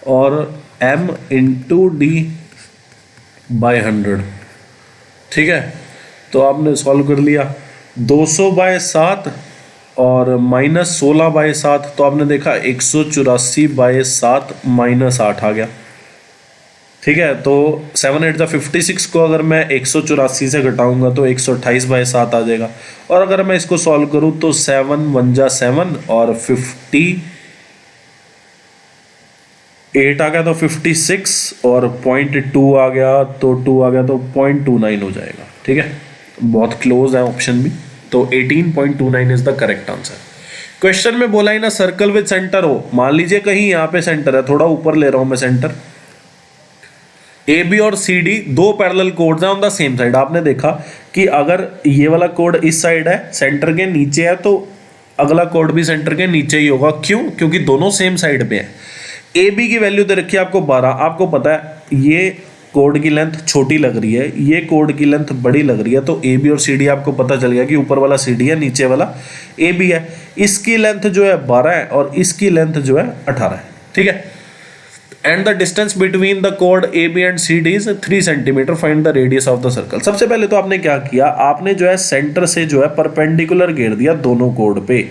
और m इंटू डी बाई 100। ठीक है, तो आपने सॉल्व कर लिया। 200 बाई 7 और माइनस 16 बाई 7, तो आपने देखा 184 बाई 7 माइनस 8 आ गया। ठीक है, तो 7 8 56 को अगर मैं 184 से घटाऊंगा तो 128 बाई 7 आ जाएगा। और अगर मैं इसको सॉल्व करूं तो 7 1 7 और 58 आ गया तो 56, और 0.2 आ गया तो 2 आ गया तो 0.29 हो जाएगा। ठीक है, बहुत क्लोज है ऑप्शन भी, तो 18.29 is the correct answer. Question में बोला ही ना सर्कल विद सेंटर हो, मान लीजिए कहीं यहाँ पे सेंटर है, थोड़ा ऊपर ले रहा हूं मैं सेंटर, ए बी और सी डी दो पैरेलल कोड्स हैं ऑन द सेम साइड। आपने देखा कि अगर ये वाला कोड इस साइड है, सेंटर के नीचे है, तो अगला कोड भी सेंटर के नीचे ही होगा। क्यों? क्योंकि दोनों सेम साइड पे हैं। ए बी की वैल्यू दे रखी है आपको 12। आपको पता है ये कोड की लेंथ छोटी लग रही है, ये कोड की लेंथ बड़ी लग रही है, तो ए बी और सी डी आपको पता चल गया कि ऊपर वाला सी डी है, नीचे वाला ए बी है। इसकी लेंथ जो है 12 है और इसकी लेंथ जो है 18 है। ठीक है, and the distance between the कोड A B and C D is 3 centimetre. Find the radius of the circle. सबसे पहले तो आपने क्या किया, आपने जो है सेंटर से जो है परपेंडिकुलर घेर दिया दोनों कोड पे।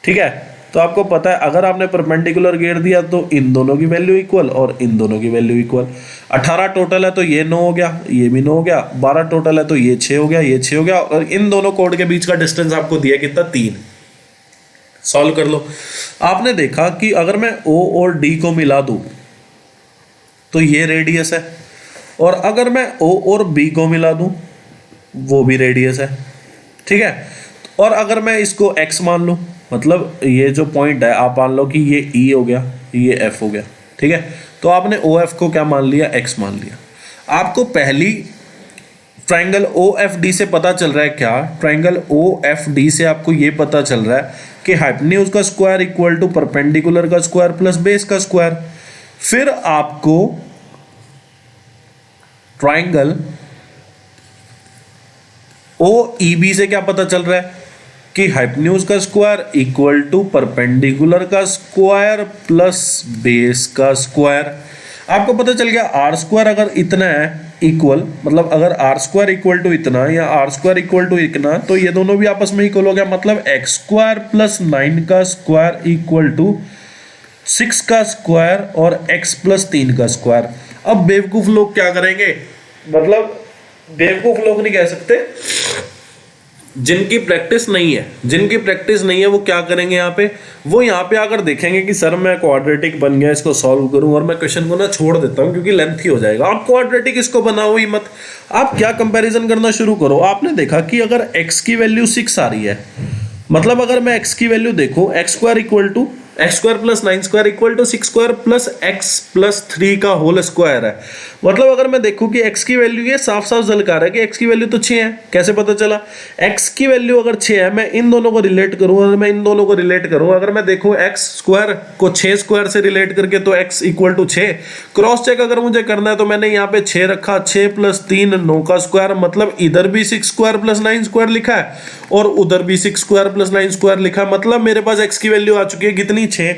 ठीक है, तो आपको पता है अगर आपने परपेंडिकुलर घेर दिया तो इन दोनों की वैल्यू इक्वल और इन दोनों की वैल्यू इक्वल। 18 टोटल है तो ये 9 हो गया, ये भी 9 हो गया। 12 टोटल है तो ये 6 हो गया, ये 6 हो गया, और इन दोनों कोड के बीच का डिस्टेंस आपको दिया कितना? 3। सॉल्व कर लो। आपने देखा कि अगर मैं O और D को मिला दूं तो ये रेडियस है, और अगर मैं O और B को मिला दूं वो भी रेडियस है। ठीक है, और अगर मैं इसको x मान लूं, मतलब ये जो पॉइंट है आप मान लो कि ये E हो गया, ये F हो गया। ठीक है, तो आपने OF को क्या मान लिया? x मान लिया। आपको पहली ट्राइंगल OFD से पता चल रहा है क्या? ट्राइंगल OFD से आपको ये पता चल रहा है कि हाइपोटेन्यूज का स्क्वायर इक्वल टू परपेंडिकुलर का स्क्वायर प्लस बेस का स्क्वायर। फिर आपको ट्राइंगल OEB से क्या पता चल रहा है कि हाइपोटेन्यूज का स्क्वायर इक्वल टू परपेंडिकुलर का स्क्वायर प्लस बेस का स्क्वायर। आपको पता चल गया आर स्क्वायर अगर इतना है इक्वल, मतलब अगर आर स्क्वायर इक्वल टू इतना या आर स्क्वायर इक्वल टू इतना, तो ये दोनों भी आपस में इक्वल हो गया। मतलब एक्स स्क्वायर प्लस 9 का स्क्वायर इक्वल टू 6 का स्क्वायर और x प्लस 3 का स्क्वायर। अब बेवकूफ लोग क्या करेंगे, मतलब बेवकूफ लोग नहीं कह सकते, जिनकी प्रैक्टिस नहीं है वो क्या करेंगे यहाँ पे, वो यहाँ पे आकर देखेंगे कि सर मैं क्वाड्रेटिक बन गया, इसको सॉल्व करूं, और मैं क्वेश्चन को ना छोड़ देता हूँ क्योंकि लेंथी हो जाएगा। आप क्वाड्रेटिक इसको बनाओ ही मत, आप क्या कंपैरिजन करना शुरू करो। आपने देखा कि अगर x की वैल्यू 6 आ रही है मतलब अगर मैं x की वैल्यू देखूं, x square plus 9 square equal to 6 square plus x plus 3 का होल स्क्वायर है। मतलब अगर मैं देखूं कि x की वैल्यू, ये साफ साफ झलकार है कि x की वैल्यू तो 6 है। कैसे पता चला? x की वैल्यू अगर 6 है, मैं इन दोनों को रिलेट करूं, अगर मैं इन दोनों को रिलेट करूं, अगर मैं देखूं x स्क्वायर को 6 स्क्वायर से रिलेट करके, तो x equal to 6। Cross check अगर मुझे करना है तो मैंने यहाँ पे 6 रखा, 6 प्लस 3 9 का स्क्वायर, मतलब इधर भी 6 स्क्वायर प्लस 9 स्क्वायर लिखा है और उधर भी 6 स्क्वायर प्लस 9 स्क्वायर लिखा है। मतलब मेरे पास x की वैल्यू आ चुकी है कितनी? 6।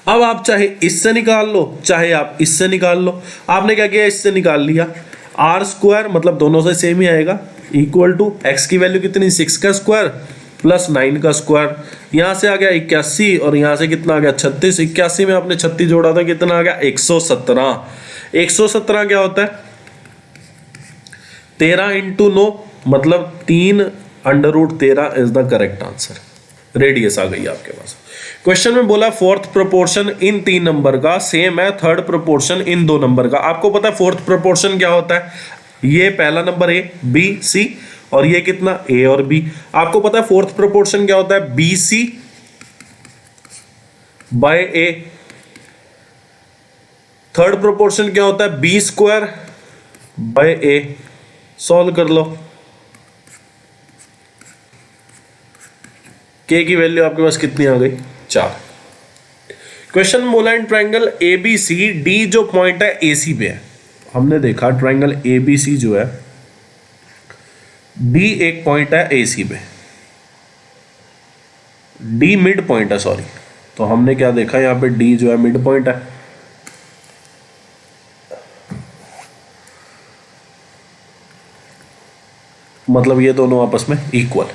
अब आप चाहे इससे निकाल लो, चाहे आप इससे निकाल लो। आपने क्या किया? इससे निकाल लिया। आर स्क्वायर मतलब दोनों से सेम ही आएगा, इक्वल टू एक्स की वैल्यू कितनी? 6 का स्क्वायर प्लस 9 का स्क्वायर। यहां से आ गया 81 और यहां से कितना आ गया? 36। 81 में आपने 36 जोड़ा था, कितना आ गया? 117। 117 क्या होता है? 13 इंटू 9 मतलब 3√13 is the correct answer. Radius आ गई आपके पास। क्वेश्चन में बोला फोर्थ प्रोपोर्शन इन 3 नंबर का सेम है थर्ड प्रोपोर्शन इन 2 नंबर का। आपको पता है फोर्थ प्रोपोर्शन क्या होता है? ये पहला नंबर ए बी सी और ये कितना? ए और बी। आपको पता है फोर्थ प्रोपोर्शन क्या होता है? B C by A. Third proportion क्या होता है? B square by A. Solve कर लो। के की वैल्यू आपके पास कितनी आ गई? 4। क्वेश्चन बोला in triangle A B C D जो पॉइंट है ए सी पे है। हमने देखा ट्रायंगल ए बी सी जो है, डी एक पॉइंट है ए सी पे, डी मिड पॉइंट है, सॉरी। तो हमने क्या देखा यहां पे? डी जो है मिड पॉइंट है। मतलब ये दोनों आपस में इक्वल।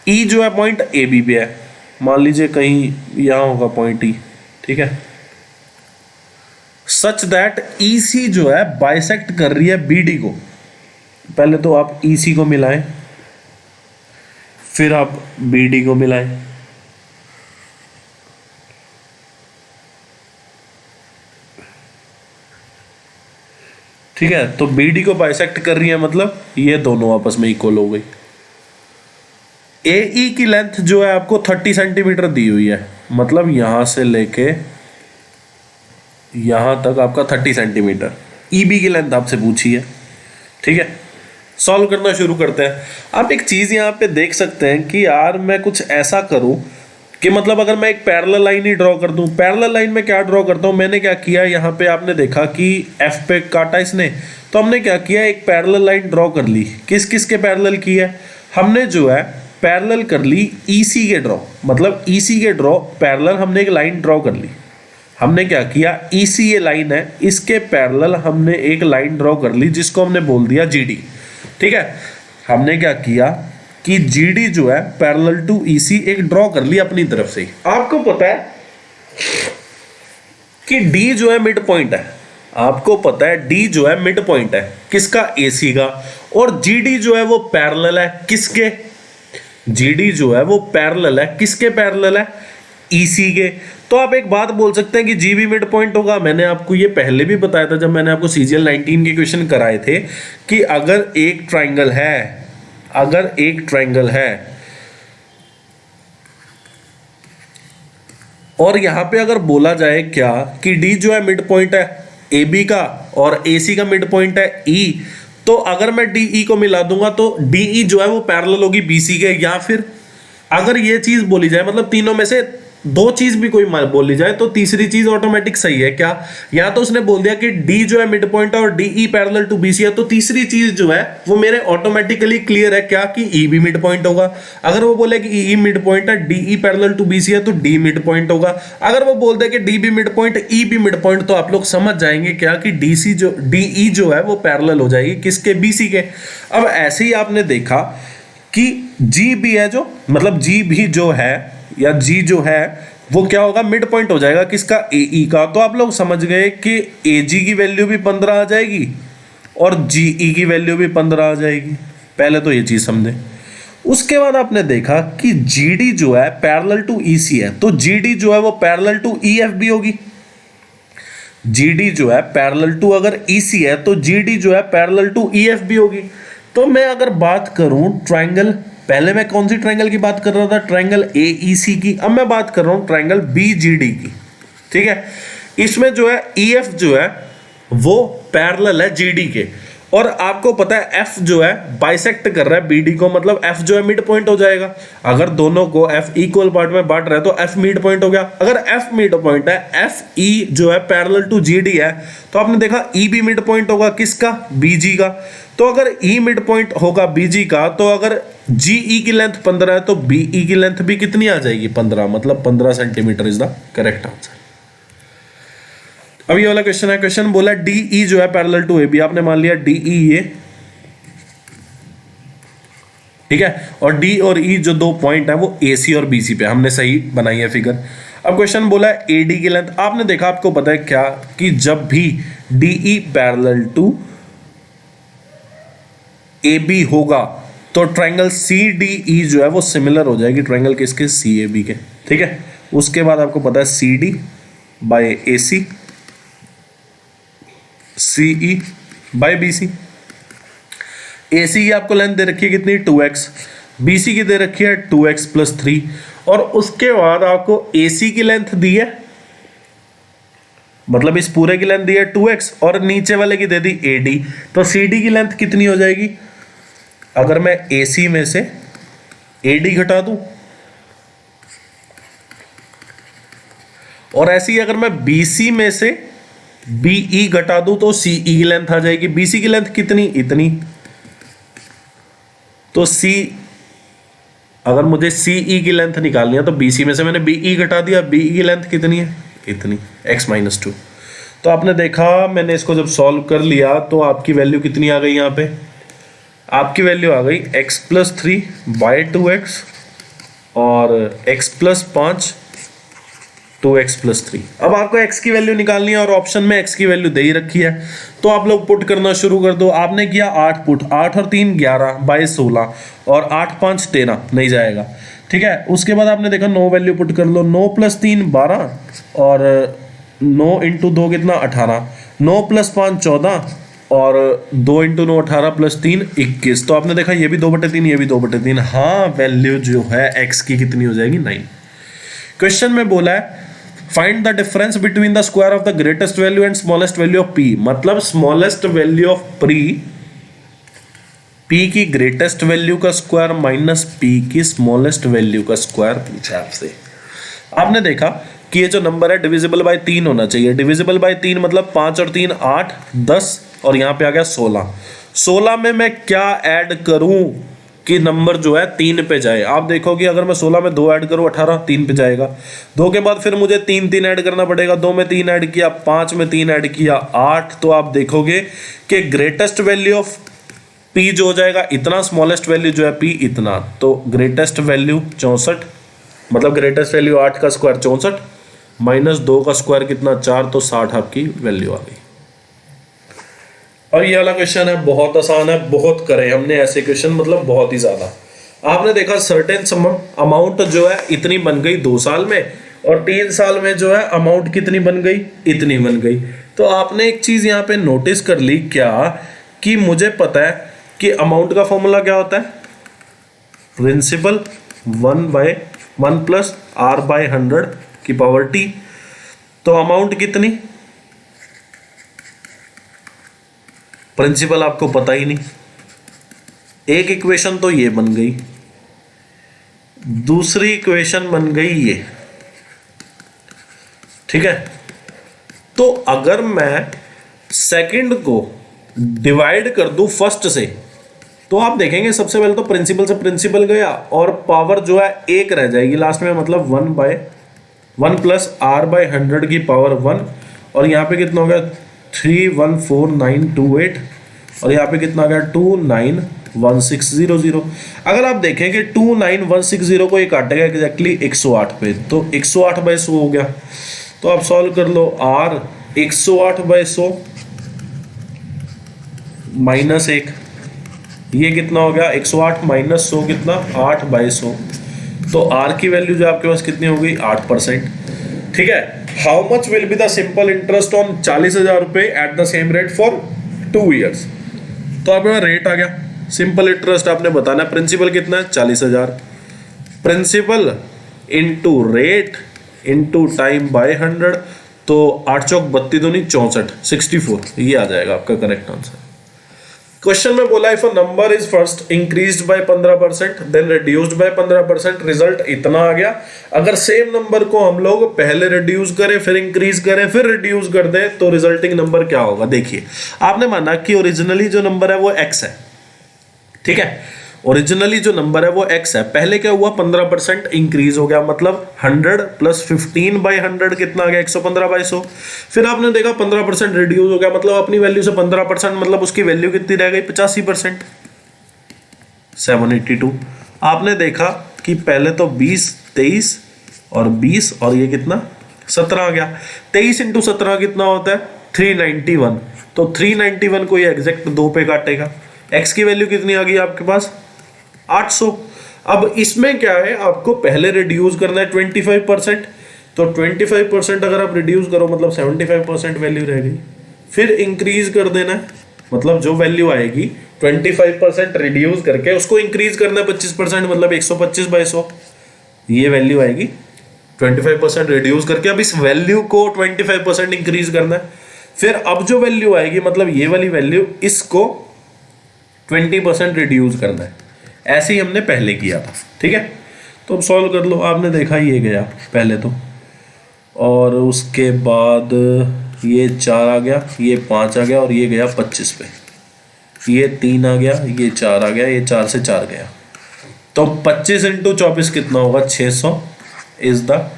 ई जो है पॉइंट ए बी पे है, मान लीजिए कहीं यहां होगा पॉइंट ई, ठीक है। सच दैट ई सी जो है बाइसेक्ट कर रही है बी डी को। पहले तो आप ई सी को मिलाएं, फिर आप बी डी को मिलाएं। ठीक है, तो बी डी को बाइसेक्ट कर रही है, मतलब ये दोनों आपस में इक्वल हो गई। ए ई की लेंथ जो है आपको 30 सेंटीमीटर दी हुई है, मतलब यहां से लेके यहां तक आपका 30 सेंटीमीटर ई बी की लेंथ आपसे पूछी है। ठीक है, सॉल्व करना शुरू करते हैं। आप एक चीज यहां पे देख सकते हैं कि यार मैं कुछ ऐसा करूं कि मतलब अगर मैं एक पैरेलल लाइन ही ड्रॉ कर दूं। पैरेलल लाइन में क्या ड्रॉ करता हूं? मैंने क्या किया, यहाँ पे आपने देखा कि एफ पे काटा इसने, तो हमने क्या किया, एक पैरेलल लाइन ड्रॉ कर ली। किस किस के पैरेलल की है? हमने जो है पैरेलल कर ली ईसी के ड्रॉ, मतलब ईसी के ड्रॉ पैरेलल हमने एक लाइन ड्रॉ कर ली। हमने क्या किया, ईसी ये लाइन है, इसके पैरेलल हमने एक लाइन ड्रॉ कर ली जिसको हमने बोल दिया जीडी। ठीक है, हमने क्या किया कि जीडी जो है पैरेलल टू ईसी एक ड्रॉ कर ली अपनी तरफ से। आपको पता है कि डी जो है मिड पॉइंट है, आपको पता है डी जो है मिड पॉइंट है किसका? एसी का। और जीडी जो है वो पैरेलल है किसके? जीडी जो है वो पैरेलल है किसके? पैरेलल है ईसी के। तो आप एक बात बोल सकते हैं कि जी भी मिड पॉइंट होगा। मैंने आपको ये पहले भी बताया था जब मैंने आपको सीजीएल 19 के क्वेश्चन कराए थे कि अगर एक ट्राइंगल है और यहां पे अगर बोला जाए क्या कि डी जो है मिड पॉइंट है ए बी का और ए सी का मिड पॉइंट है ई, तो अगर मैं डी ई को मिला दूंगा तो डी ई जो है वो पैरेलल होगी बी सी के। या फिर अगर ये चीज बोली जाए, मतलब तीनों में से दो चीज भी कोई बोली जाए, तो तीसरी चीज ऑटोमेटिक सही है क्या? या तो उसने बोल दिया कि डी जो है मिड पॉइंट है और D E parallel to B C है, तो तीसरी चीज जो है वो मेरे ऑटोमेटिकली क्लियर है क्या कि ई भी मिड पॉइंट होगा। अगर वो बोले कि ई मिड पॉइंट है, D E parallel to B C है, तो डी मिड पॉइंट होगा। अगर वो बोल दे कि डी भी मिड पॉइंट, ई भी मिड पॉइंट, तो आप लोग समझ जाएंगे क्या कि डी सी जो डी ई जो है वो पैरेलल हो जाएगी किसके? बी सी के। अब ऐसे ही आपने देखा कि जी भी है, जो मतलब जी भी जो है या जी जो है वो क्या होगा? मिड पॉइंट हो जाएगा किसका? ए ई का। तो आप लोग समझ गए कि ए जी की वैल्यू भी 15 आ जाएगी और जी ई की वैल्यू भी 15 आ जाएगी। पहले तो ये चीज समझे। उसके बाद आपने देखा कि जी डी जो है पैरेलल टू ई सी है, तो जी डी जो है वो पैरेलल टू ई एफ भी होगी। जी डी जो है पैरेलल टू अगर ई सी है तो जी डी जो है पैरेलल टू ई एफ भी होगी। तो मैं अगर बात करूं ट्राइंगल पहले मैं कौन सी ट्रायंगल की बात कर रहा था, ट्रायंगल एईसी की। अब मैं बात कर रहा हूं ट्रायंगल बीजीडी की। ठीक है, इसमें जो है ईएफ जो है वो पैरेलल है जीडी के, और आपको पता है एफ जो है बाइसेक्ट कर रहा है बीडी को, मतलब एफ जो है मिड पॉइंट हो जाएगा। अगर दोनों को एफ इक्वल पार्ट में बांट रहा है तो एफ मिड पॉइंट हो गया। अगर एफ मिड पॉइंट है, एफ ई जो है पैरेलल टू जीडी है, तो आपने देखा ई भी मिड पॉइंट होगा किसका, बीजी का। तो अगर ई मिड पॉइंट होगा बीजी का, तो अगर जीई की लेंथ 15 है तो बीई की लेंथ भी कितनी आ जाएगी, 15, मतलब 15 centimetre is the correct answer. अब ये वाला क्वेश्चन है, क्वेश्चन बोला डीई जो है पैरेलल टू एबी, आपने मान लिया डीई ये, ठीक है, और डी और ई जो दो पॉइंट है वो एसी और बीसी पे, हमने सही बनाई है फिगर। अब क्वेश्चन बोला है एडी की लेंथ, आपने देखा, आपको पता है क्या कि जब भी डीई पैरेलल टू एबी होगा तो ट्रायंगल सी डी ई जो है वो सिमिलर हो जाएगी ट्रायंगल किसके, सी ए बी के। ठीक है, उसके बाद आपको पता है C D by A C, C E by B C. A C की आपको लेंथ दे रखी है कितनी, 2x, बी सी की दे रखी है 2x प्लस 3, और उसके बाद आपको ए सी की लेंथ दी है, मतलब इस पूरे की लेंथ दी है 2x, और नीचे वाले की दे दी ए डी, तो सी डी की लेंथ कितनी हो जाएगी, अगर मैं ए सी में से ए डी घटा दूं, और ऐसे ही अगर मैं बी सी में से बीई घटा दूं तो सीई की लेंथ आ जाएगी। बीसी की लेंथ कितनी, इतनी, तो सी, अगर मुझे सीई की लेंथ निकालनी है तो बीसी में से मैंने बीई घटा दिया, बीई की लेंथ कितनी है, इतनी, x माइनस 2। तो आपने देखा, मैंने इसको जब सॉल्व कर लिया तो आपकी वैल्यू कितनी आ गई, यहाँ पे आपकी वैल्यू आ गई x प्लस 3 बाय 2x और x प्लस 5 2x प्लस 3। अब आपको x की वैल्यू निकालनी है और ऑप्शन में x की वैल्यू दे ही रखी है, तो आप लोग पुट करना शुरू कर दो। आपने किया 8 पुट, 8 और 3 11 बाय 16 और 8 5 13, नहीं जाएगा। ठीक है, उसके बाद आपने देखा 9 वैल्यू पुट कर लो, 9 प्लस 3 12 और 9 इंटू 2 कितना 18, 9 प्लस 5 14 और 2 इंटू 9 18 प्लस 3 21। तो आपने देखा ये भी 2/3 ये भी 2/3, हाँ वैल्यू जो है x की कितनी हो जाएगी, 9। क्वेश्चन में बोला है find the difference between the square of the greatest value and smallest value of p, मतलब स्मॉलेस्ट वैल्यू ऑफ p की ग्रेटेस्ट वैल्यू का स्क्वायर माइनस p की स्मॉलेस्ट वैल्यू का स्क्वायर पूछा आपसे। आपने देखा कि ये जो नंबर है डिविजिबल बाय 3 होना चाहिए, डिविजिबल बाय 3 मतलब 5 और 3 8 10 और यहाँ पे आ गया 16। 16 में मैं क्या ऐड करूं कि नंबर जो है 3 पे जाए। आप देखोगे अगर मैं 16 में 2 ऐड करूं 18 3 पे जाएगा, 2 के बाद फिर मुझे 3 3 ऐड करना पड़ेगा, 2 में 3 ऐड किया, 5 में 3 ऐड किया 8। तो आप देखोगे कि ग्रेटेस्ट वैल्यू ऑफ p जो हो जाएगा इतना, स्मॉलेस्ट वैल्यू जो है p इतना, तो ग्रेटेस्ट वैल्यू 64, मतलब ग्रेटेस्ट वैल्यू 8 का स्क्वायर 64 माइनस 2 का स्क्वायर कितना 4, तो 60 आपकी वैल्यू आ गई। और ये वाला क्वेश्चन है बहुत आसान है, बहुत करे हमने ऐसे क्वेश्चन, मतलब बहुत ही ज्यादा। आपने देखा सर्टेन अमाउंट जो है इतनी बन गई 2 साल में, और 3 साल में जो है अमाउंट कितनी बन गई, इतनी बन गई। तो आपने एक चीज यहाँ पे नोटिस कर ली क्या, कि मुझे पता है कि अमाउंट का फॉर्मूला क्या होता है, प्रिंसिपल 1/1 प्लस r बाय 100 की पावर t। तो अमाउंट कितनी, प्रिंसिपल आपको पता ही नहीं। एक इक्वेशन तो ये बन गई, दूसरी इक्वेशन बन गई ये, ठीक है। तो अगर मैं सेकंड को डिवाइड कर दूं फर्स्ट से, तो आप देखेंगे सबसे पहले तो प्रिंसिपल से प्रिंसिपल गया और पावर जो है 1 रह जाएगी लास्ट में, मतलब 1/1 प्लस r बाय 100 की पावर 1, और यहाँ पे कितना हो गया 314928, और यहाँ पे कितना आ गया 291600। अगर आप देखें कि 29160 को ये काटेगा एग्जैक्टली 108 पे, तो 108/100 हो गया। तो आप सॉल्व कर लो, r 108/100 माइनस 1, ये कितना हो गया 108 माइनस 100 कितना 8/100। तो r की वैल्यू जो आपके पास कितनी हो गई 8%। ठीक है, how much will be the simple interest on 40,000 रुपए at the same rate for 2 years. तो आपके पास रेट आ गया, सिंपल इंटरेस्ट आपने बताना है। प्रिंसिपल कितना है 40,000, principal into rate into time by 100, तो 8 चौक 32 दूनी 64, 64 ये आ जाएगा आपका करेक्ट आंसर। क्वेश्चन में बोला if a number is first increased by 15% then reduced by 15%, result इतना आ गया। अगर सेम नंबर को हम लोग पहले रिड्यूस करें फिर इंक्रीज करें फिर रिड्यूस कर दें तो रिजल्टिंग नंबर क्या होगा। देखिए आपने माना कि ओरिजिनली जो नंबर है वो x है, ठीक है, ओरिजिनली जो नंबर है वो x है, पहले क्या हुआ 15% इंक्रीज हो गया, मतलब 100 प्लस 15/100 कितना आ गया 115/100। फिर आपने देखा 15% रिड्यूस हो गया, मतलब अपनी वैल्यू से 15%, मतलब उसकी वैल्यू कितनी रह गई 85%, 782। आपने देखा कि पहले तो 20, 23 और 20 और ये कितना 17 आ गया, 23 इंटू 17 कितना होता है 391, तो 391 को ये एग्जैक्ट 2 पे काटेगा। x की वैल्यू कितनी आ गई आपके पास 800। अब इसमें क्या है, आपको पहले रिड्यूस करना है 25%, तो 25% अगर आप रिड्यूस करो मतलब 75% वैल्यू रह गई, फिर इंक्रीज कर देना है, मतलब जो वैल्यू आएगी 25% रिड्यूस करके उसको इंक्रीज करना है 25%, मतलब 125/100 ये वैल्यू आएगी। 25% रिड्यूस करके अब इस वैल्यू को 25% इंक्रीज करना है, फिर अब जो वैल्यू आएगी मतलब ये वाली वैल्यू, इसको 20% रिड्यूस करना है। ऐसे ही हमने पहले किया था, ठीक है। तो अब सॉल्व कर लो। आपने देखा ये गया पहले तो, और उसके बाद ये 4 आ गया, ये 5 आ गया और ये गया 25 पे, ये 3 आ गया, ये 4 आ गया, ये 4 से 4 गया, तो 25 इंटू 24 कितना होगा 600 is the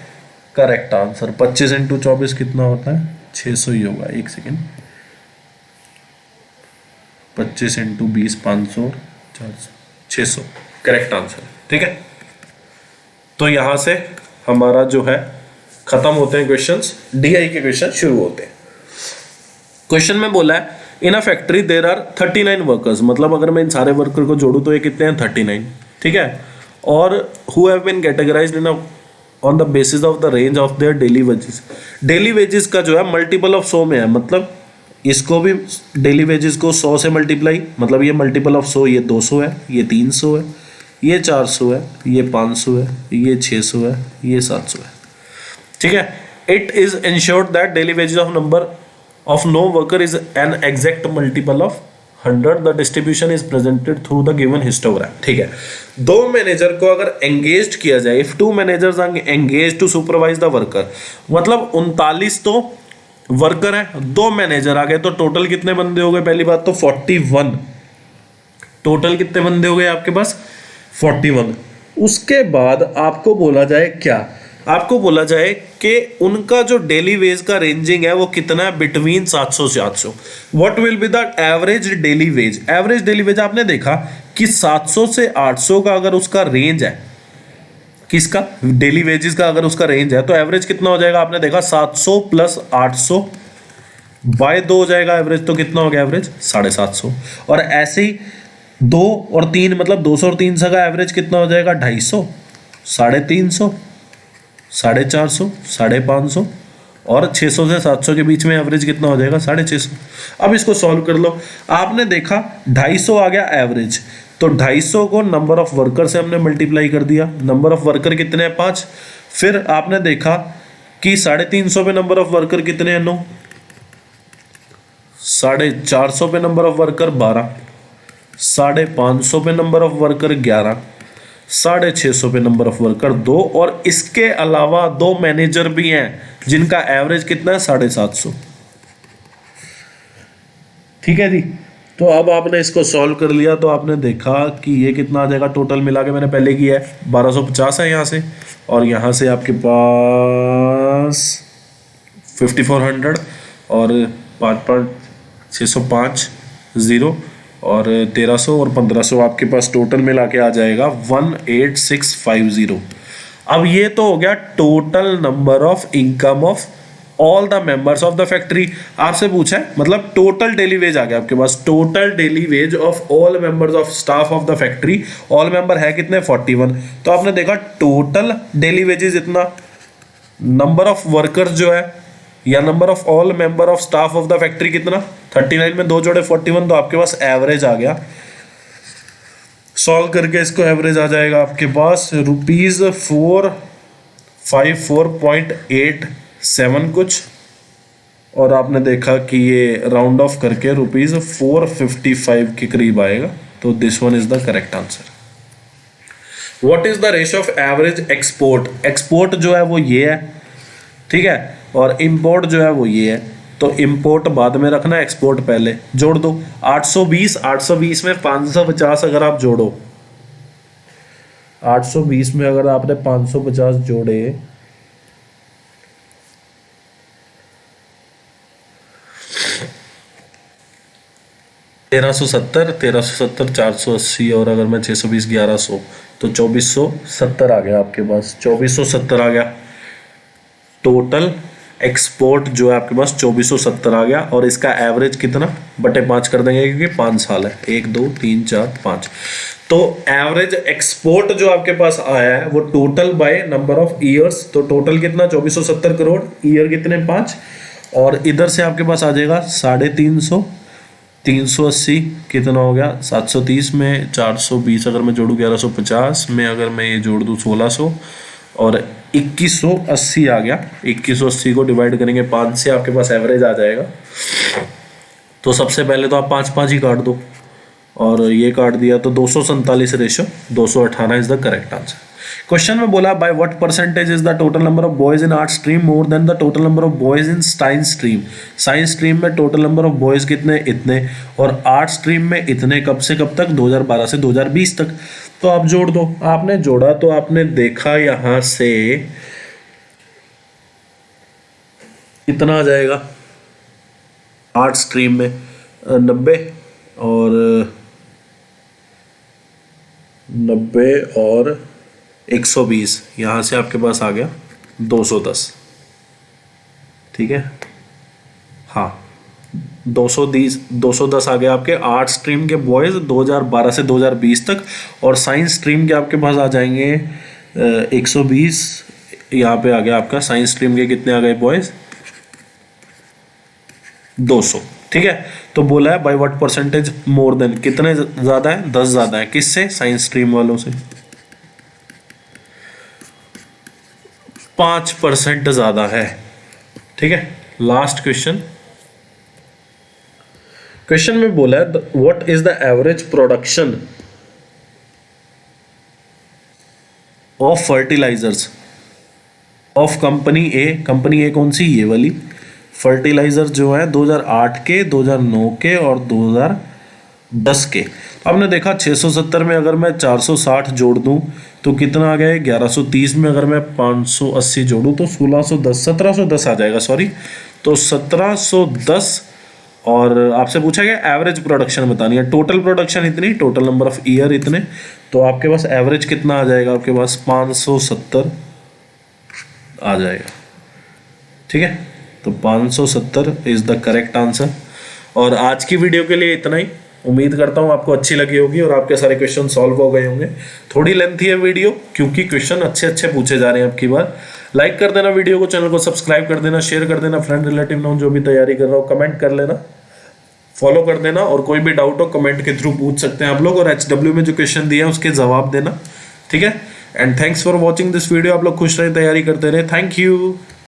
correct answer. 25 into 24 कितना होता है 600 ही होगा। एक सेकेंड, 25 इंटू 20 500, 400, 600 करेक्ट आंसर, ठीक है। तो यहां से हमारा जो है खत्म होते हैं क्वेश्चंस, डीआई के क्वेश्चन शुरू होते हैं। क्वेश्चन में बोला है in a factory there are 39 workers, मतलब अगर मैं इन सारे वर्कर को जोड़ू तो ये कितने हैं 39, ठीक है। और who have been categorised in on the basis of the range of their daily wages. Daily wages का जो है मल्टीपल ऑफ 100 में है, मतलब इसको भी डेली वेजेस को 100 से मल्टीप्लाई, मतलब ये मल्टीपल ऑफ 100, ये 200 है, ये 300 है, ये 400 है, ये 500 है, ये 600 है, ये 700 है, ठीक है। It is insured that daily wages of number of no worker is an exact multiple of 100, the distribution is presented through the given histogram, ठीक है। दो मैनेजर को अगर एंगेज किया जाए, if 2 managers are engage to supervise the worker, मतलब 39 तो worker है, 2 मैनेजर आ गए, तो टोटल कितने बंदे हो गए, पहली बात तो 41, टोटल कितने बंदे हो गए आपके पास 41। उसके बाद आपको बोला जाए क्या, आपको बोला जाए कि उनका जो डेली वेज का रेंजिंग है वो कितना है, बिटवीन 700 से 800। What will be the average daily veg. Average daily veg आपने देखा कि 700 से 800 का अगर उसका रेंज है, किसका डेली वेजेस का अगर उसका रेंज है, तो एवरेज कितना हो जाएगा, आपने देखा 700 प्लस 800 बाय 2 हो जाएगा एवरेज, तो कितना हो गया एवरेज 750। और ऐसे ही 2 और 3, मतलब 200 और 300 का एवरेज कितना हो जाएगा 250, 350, 450, 550, और 600 से 700 के बीच में एवरेज कितना हो जाएगा 650। अब इसको सॉल्व कर लो। आपने देखा 250 आ गया एवरेज, तो 250 को नंबर ऑफ वर्कर से हमने मल्टीप्लाई कर दिया, नंबर ऑफ वर्कर कितने हैं 5। फिर आपने देखा कि 350 पे नंबर ऑफ वर्कर कितने हैं 9, 450 पे नंबर ऑफ वर्कर 12, 550 पे नंबर ऑफ वर्कर 11, 650 पे नंबर ऑफ वर्कर 2, और इसके अलावा 2 मैनेजर भी हैं जिनका एवरेज कितना है 750, ठीक है जी। तो अब आपने इसको सॉल्व कर लिया तो आपने देखा कि ये कितना आ जाएगा, टोटल मिला के मैंने पहले किया है 1250 है यहाँ से, और यहाँ से आपके पास 5400 और 5,605 0 और 1300 और 1500 आपके पास टोटल मिला के आ जाएगा 18650। अब ये तो हो गया total number of income of all the members of the factory. आपसे पूछा है मतलब टोटल डेली वेज आ गया आपके पास, total daily wage of all members of staff of the factory. All member है कितने 41, तो आपने देखा टोटल डेली वेजेस इतना, नंबर ऑफ वर्कर्स जो है या number of all member of staff of the factory कितना 39 में 2 जोड़े 41, तो आपके पास एवरेज आ गया सॉल्व करके इसको एवरेज आ जाएगा आपके पास ₹454.87 कुछ, और आपने देखा कि ये राउंड ऑफ करके ₹455 के करीब आएगा। तो this one is the correct answer. What is the ratio of average export? Export जो है वो ये है, ठीक है, और इंपोर्ट जो है वो ये है। तो इंपोर्ट बाद में रखना, एक्सपोर्ट पहले। जोड़ दो 820 में 550 अगर आप जोड़ो, 820 में अगर आपने 550 जोड़े, तेरह सौ सत्तर 480, और अगर मैं 620 1100, तो 2470 आ गया आपके पास। 2470 आ गया टोटल एक्सपोर्ट जो है आपके पास, 2470 आ गया। और इसका एवरेज कितना बटे 5 कर देंगे, क्योंकि 5 साल है, 1 2 3 4 5। तो एवरेज एक्सपोर्ट जो आपके पास आया है वो total by number of years. तो टोटल कितना 2470 करोड़, ईयर कितने 5, और इधर से आपके पास आ जाएगा 350, 380 कितना हो गया 730 में 420 अगर मैं जोड़ूँ 1150 में, अगर मैं ये जोड़ दूँ 1600, और 2180 आ गया। 2180 को डिवाइड करेंगे 5 से, आपके पास एवरेज आ जाएगा। तो सबसे पहले तो आप 5 ही काट दो, और ये काट दिया तो 247 ratio 218 is the correct answer. Question में बोला by what percentage is the total number of boys in art stream more than the total number of boys in science stream. Science stream में टोटल नंबर ऑफ बॉयज कितने, इतने, और art stream में इतने। कब से कब तक, 2012 से 2020 तक। तो आप जोड़ दो। आपने जोड़ा तो आपने देखा यहां से कितना आ जाएगा आर्ट स्ट्रीम में 90 और 120, यहाँ से आपके पास आ गया 210, ठीक है। हाँ 210 आ गया आपके आर्ट स्ट्रीम के बॉयज़ 2012 से 2020 तक, और साइंस स्ट्रीम के आपके पास आ जाएंगे 120। यहाँ पे आ गया आपका साइंस स्ट्रीम के कितने आ गए बॉयज़, 200, ठीक है। तो बोला है by what percentage more than, कितने ज़्यादा है, 10 ज़्यादा है। किससे, साइंस स्ट्रीम वालों से 5% ज़्यादा है, ठीक है। लास्ट क्वेश्चन में बोला है what is the average production of fertilizers of company A. Company A कौन सी, ये वाली। फर्टिलाइजर जो है 2008 के, 2009 के और 2010 के। तो आपने देखा 670 में अगर मैं 460 जोड़ दूं तो कितना आ गया, 1130 में अगर मैं 580 जोड़ूं तो 1710 आ जाएगा, सॉरी। तो 1710, और आपसे पूछा गया एवरेज प्रोडक्शन बतानी है। टोटल प्रोडक्शन इतनी, टोटल नंबर ऑफ ईयर इतने, तो आपके पास एवरेज कितना आ जाएगा, आपके पास 570 आ जाएगा, ठीक है। तो 570 इज द करेक्ट आंसर। और आज की वीडियो के लिए इतना ही। उम्मीद करता हूँ आपको अच्छी लगी होगी और आपके सारे क्वेश्चन सॉल्व हो गए होंगे। थोड़ी लेंथी है वीडियो, क्योंकि क्वेश्चन अच्छे अच्छे पूछे जा रहे हैं। आपकी बार लाइक कर देना वीडियो को, चैनल को सब्सक्राइब कर देना, शेयर कर देना, फ्रेंड रिलेटिव ना जो भी तैयारी कर रहा हो कमेंट कर लेना, फॉलो कर देना, और कोई भी डाउट हो कमेंट के थ्रू पूछ सकते हैं आप लोग, और HW में जो क्वेश्चन दिए हैं उसके जवाब देना, ठीक है। And thanks for watching this video. आप लोग खुश रहे, तैयारी करते रहे। Thank you.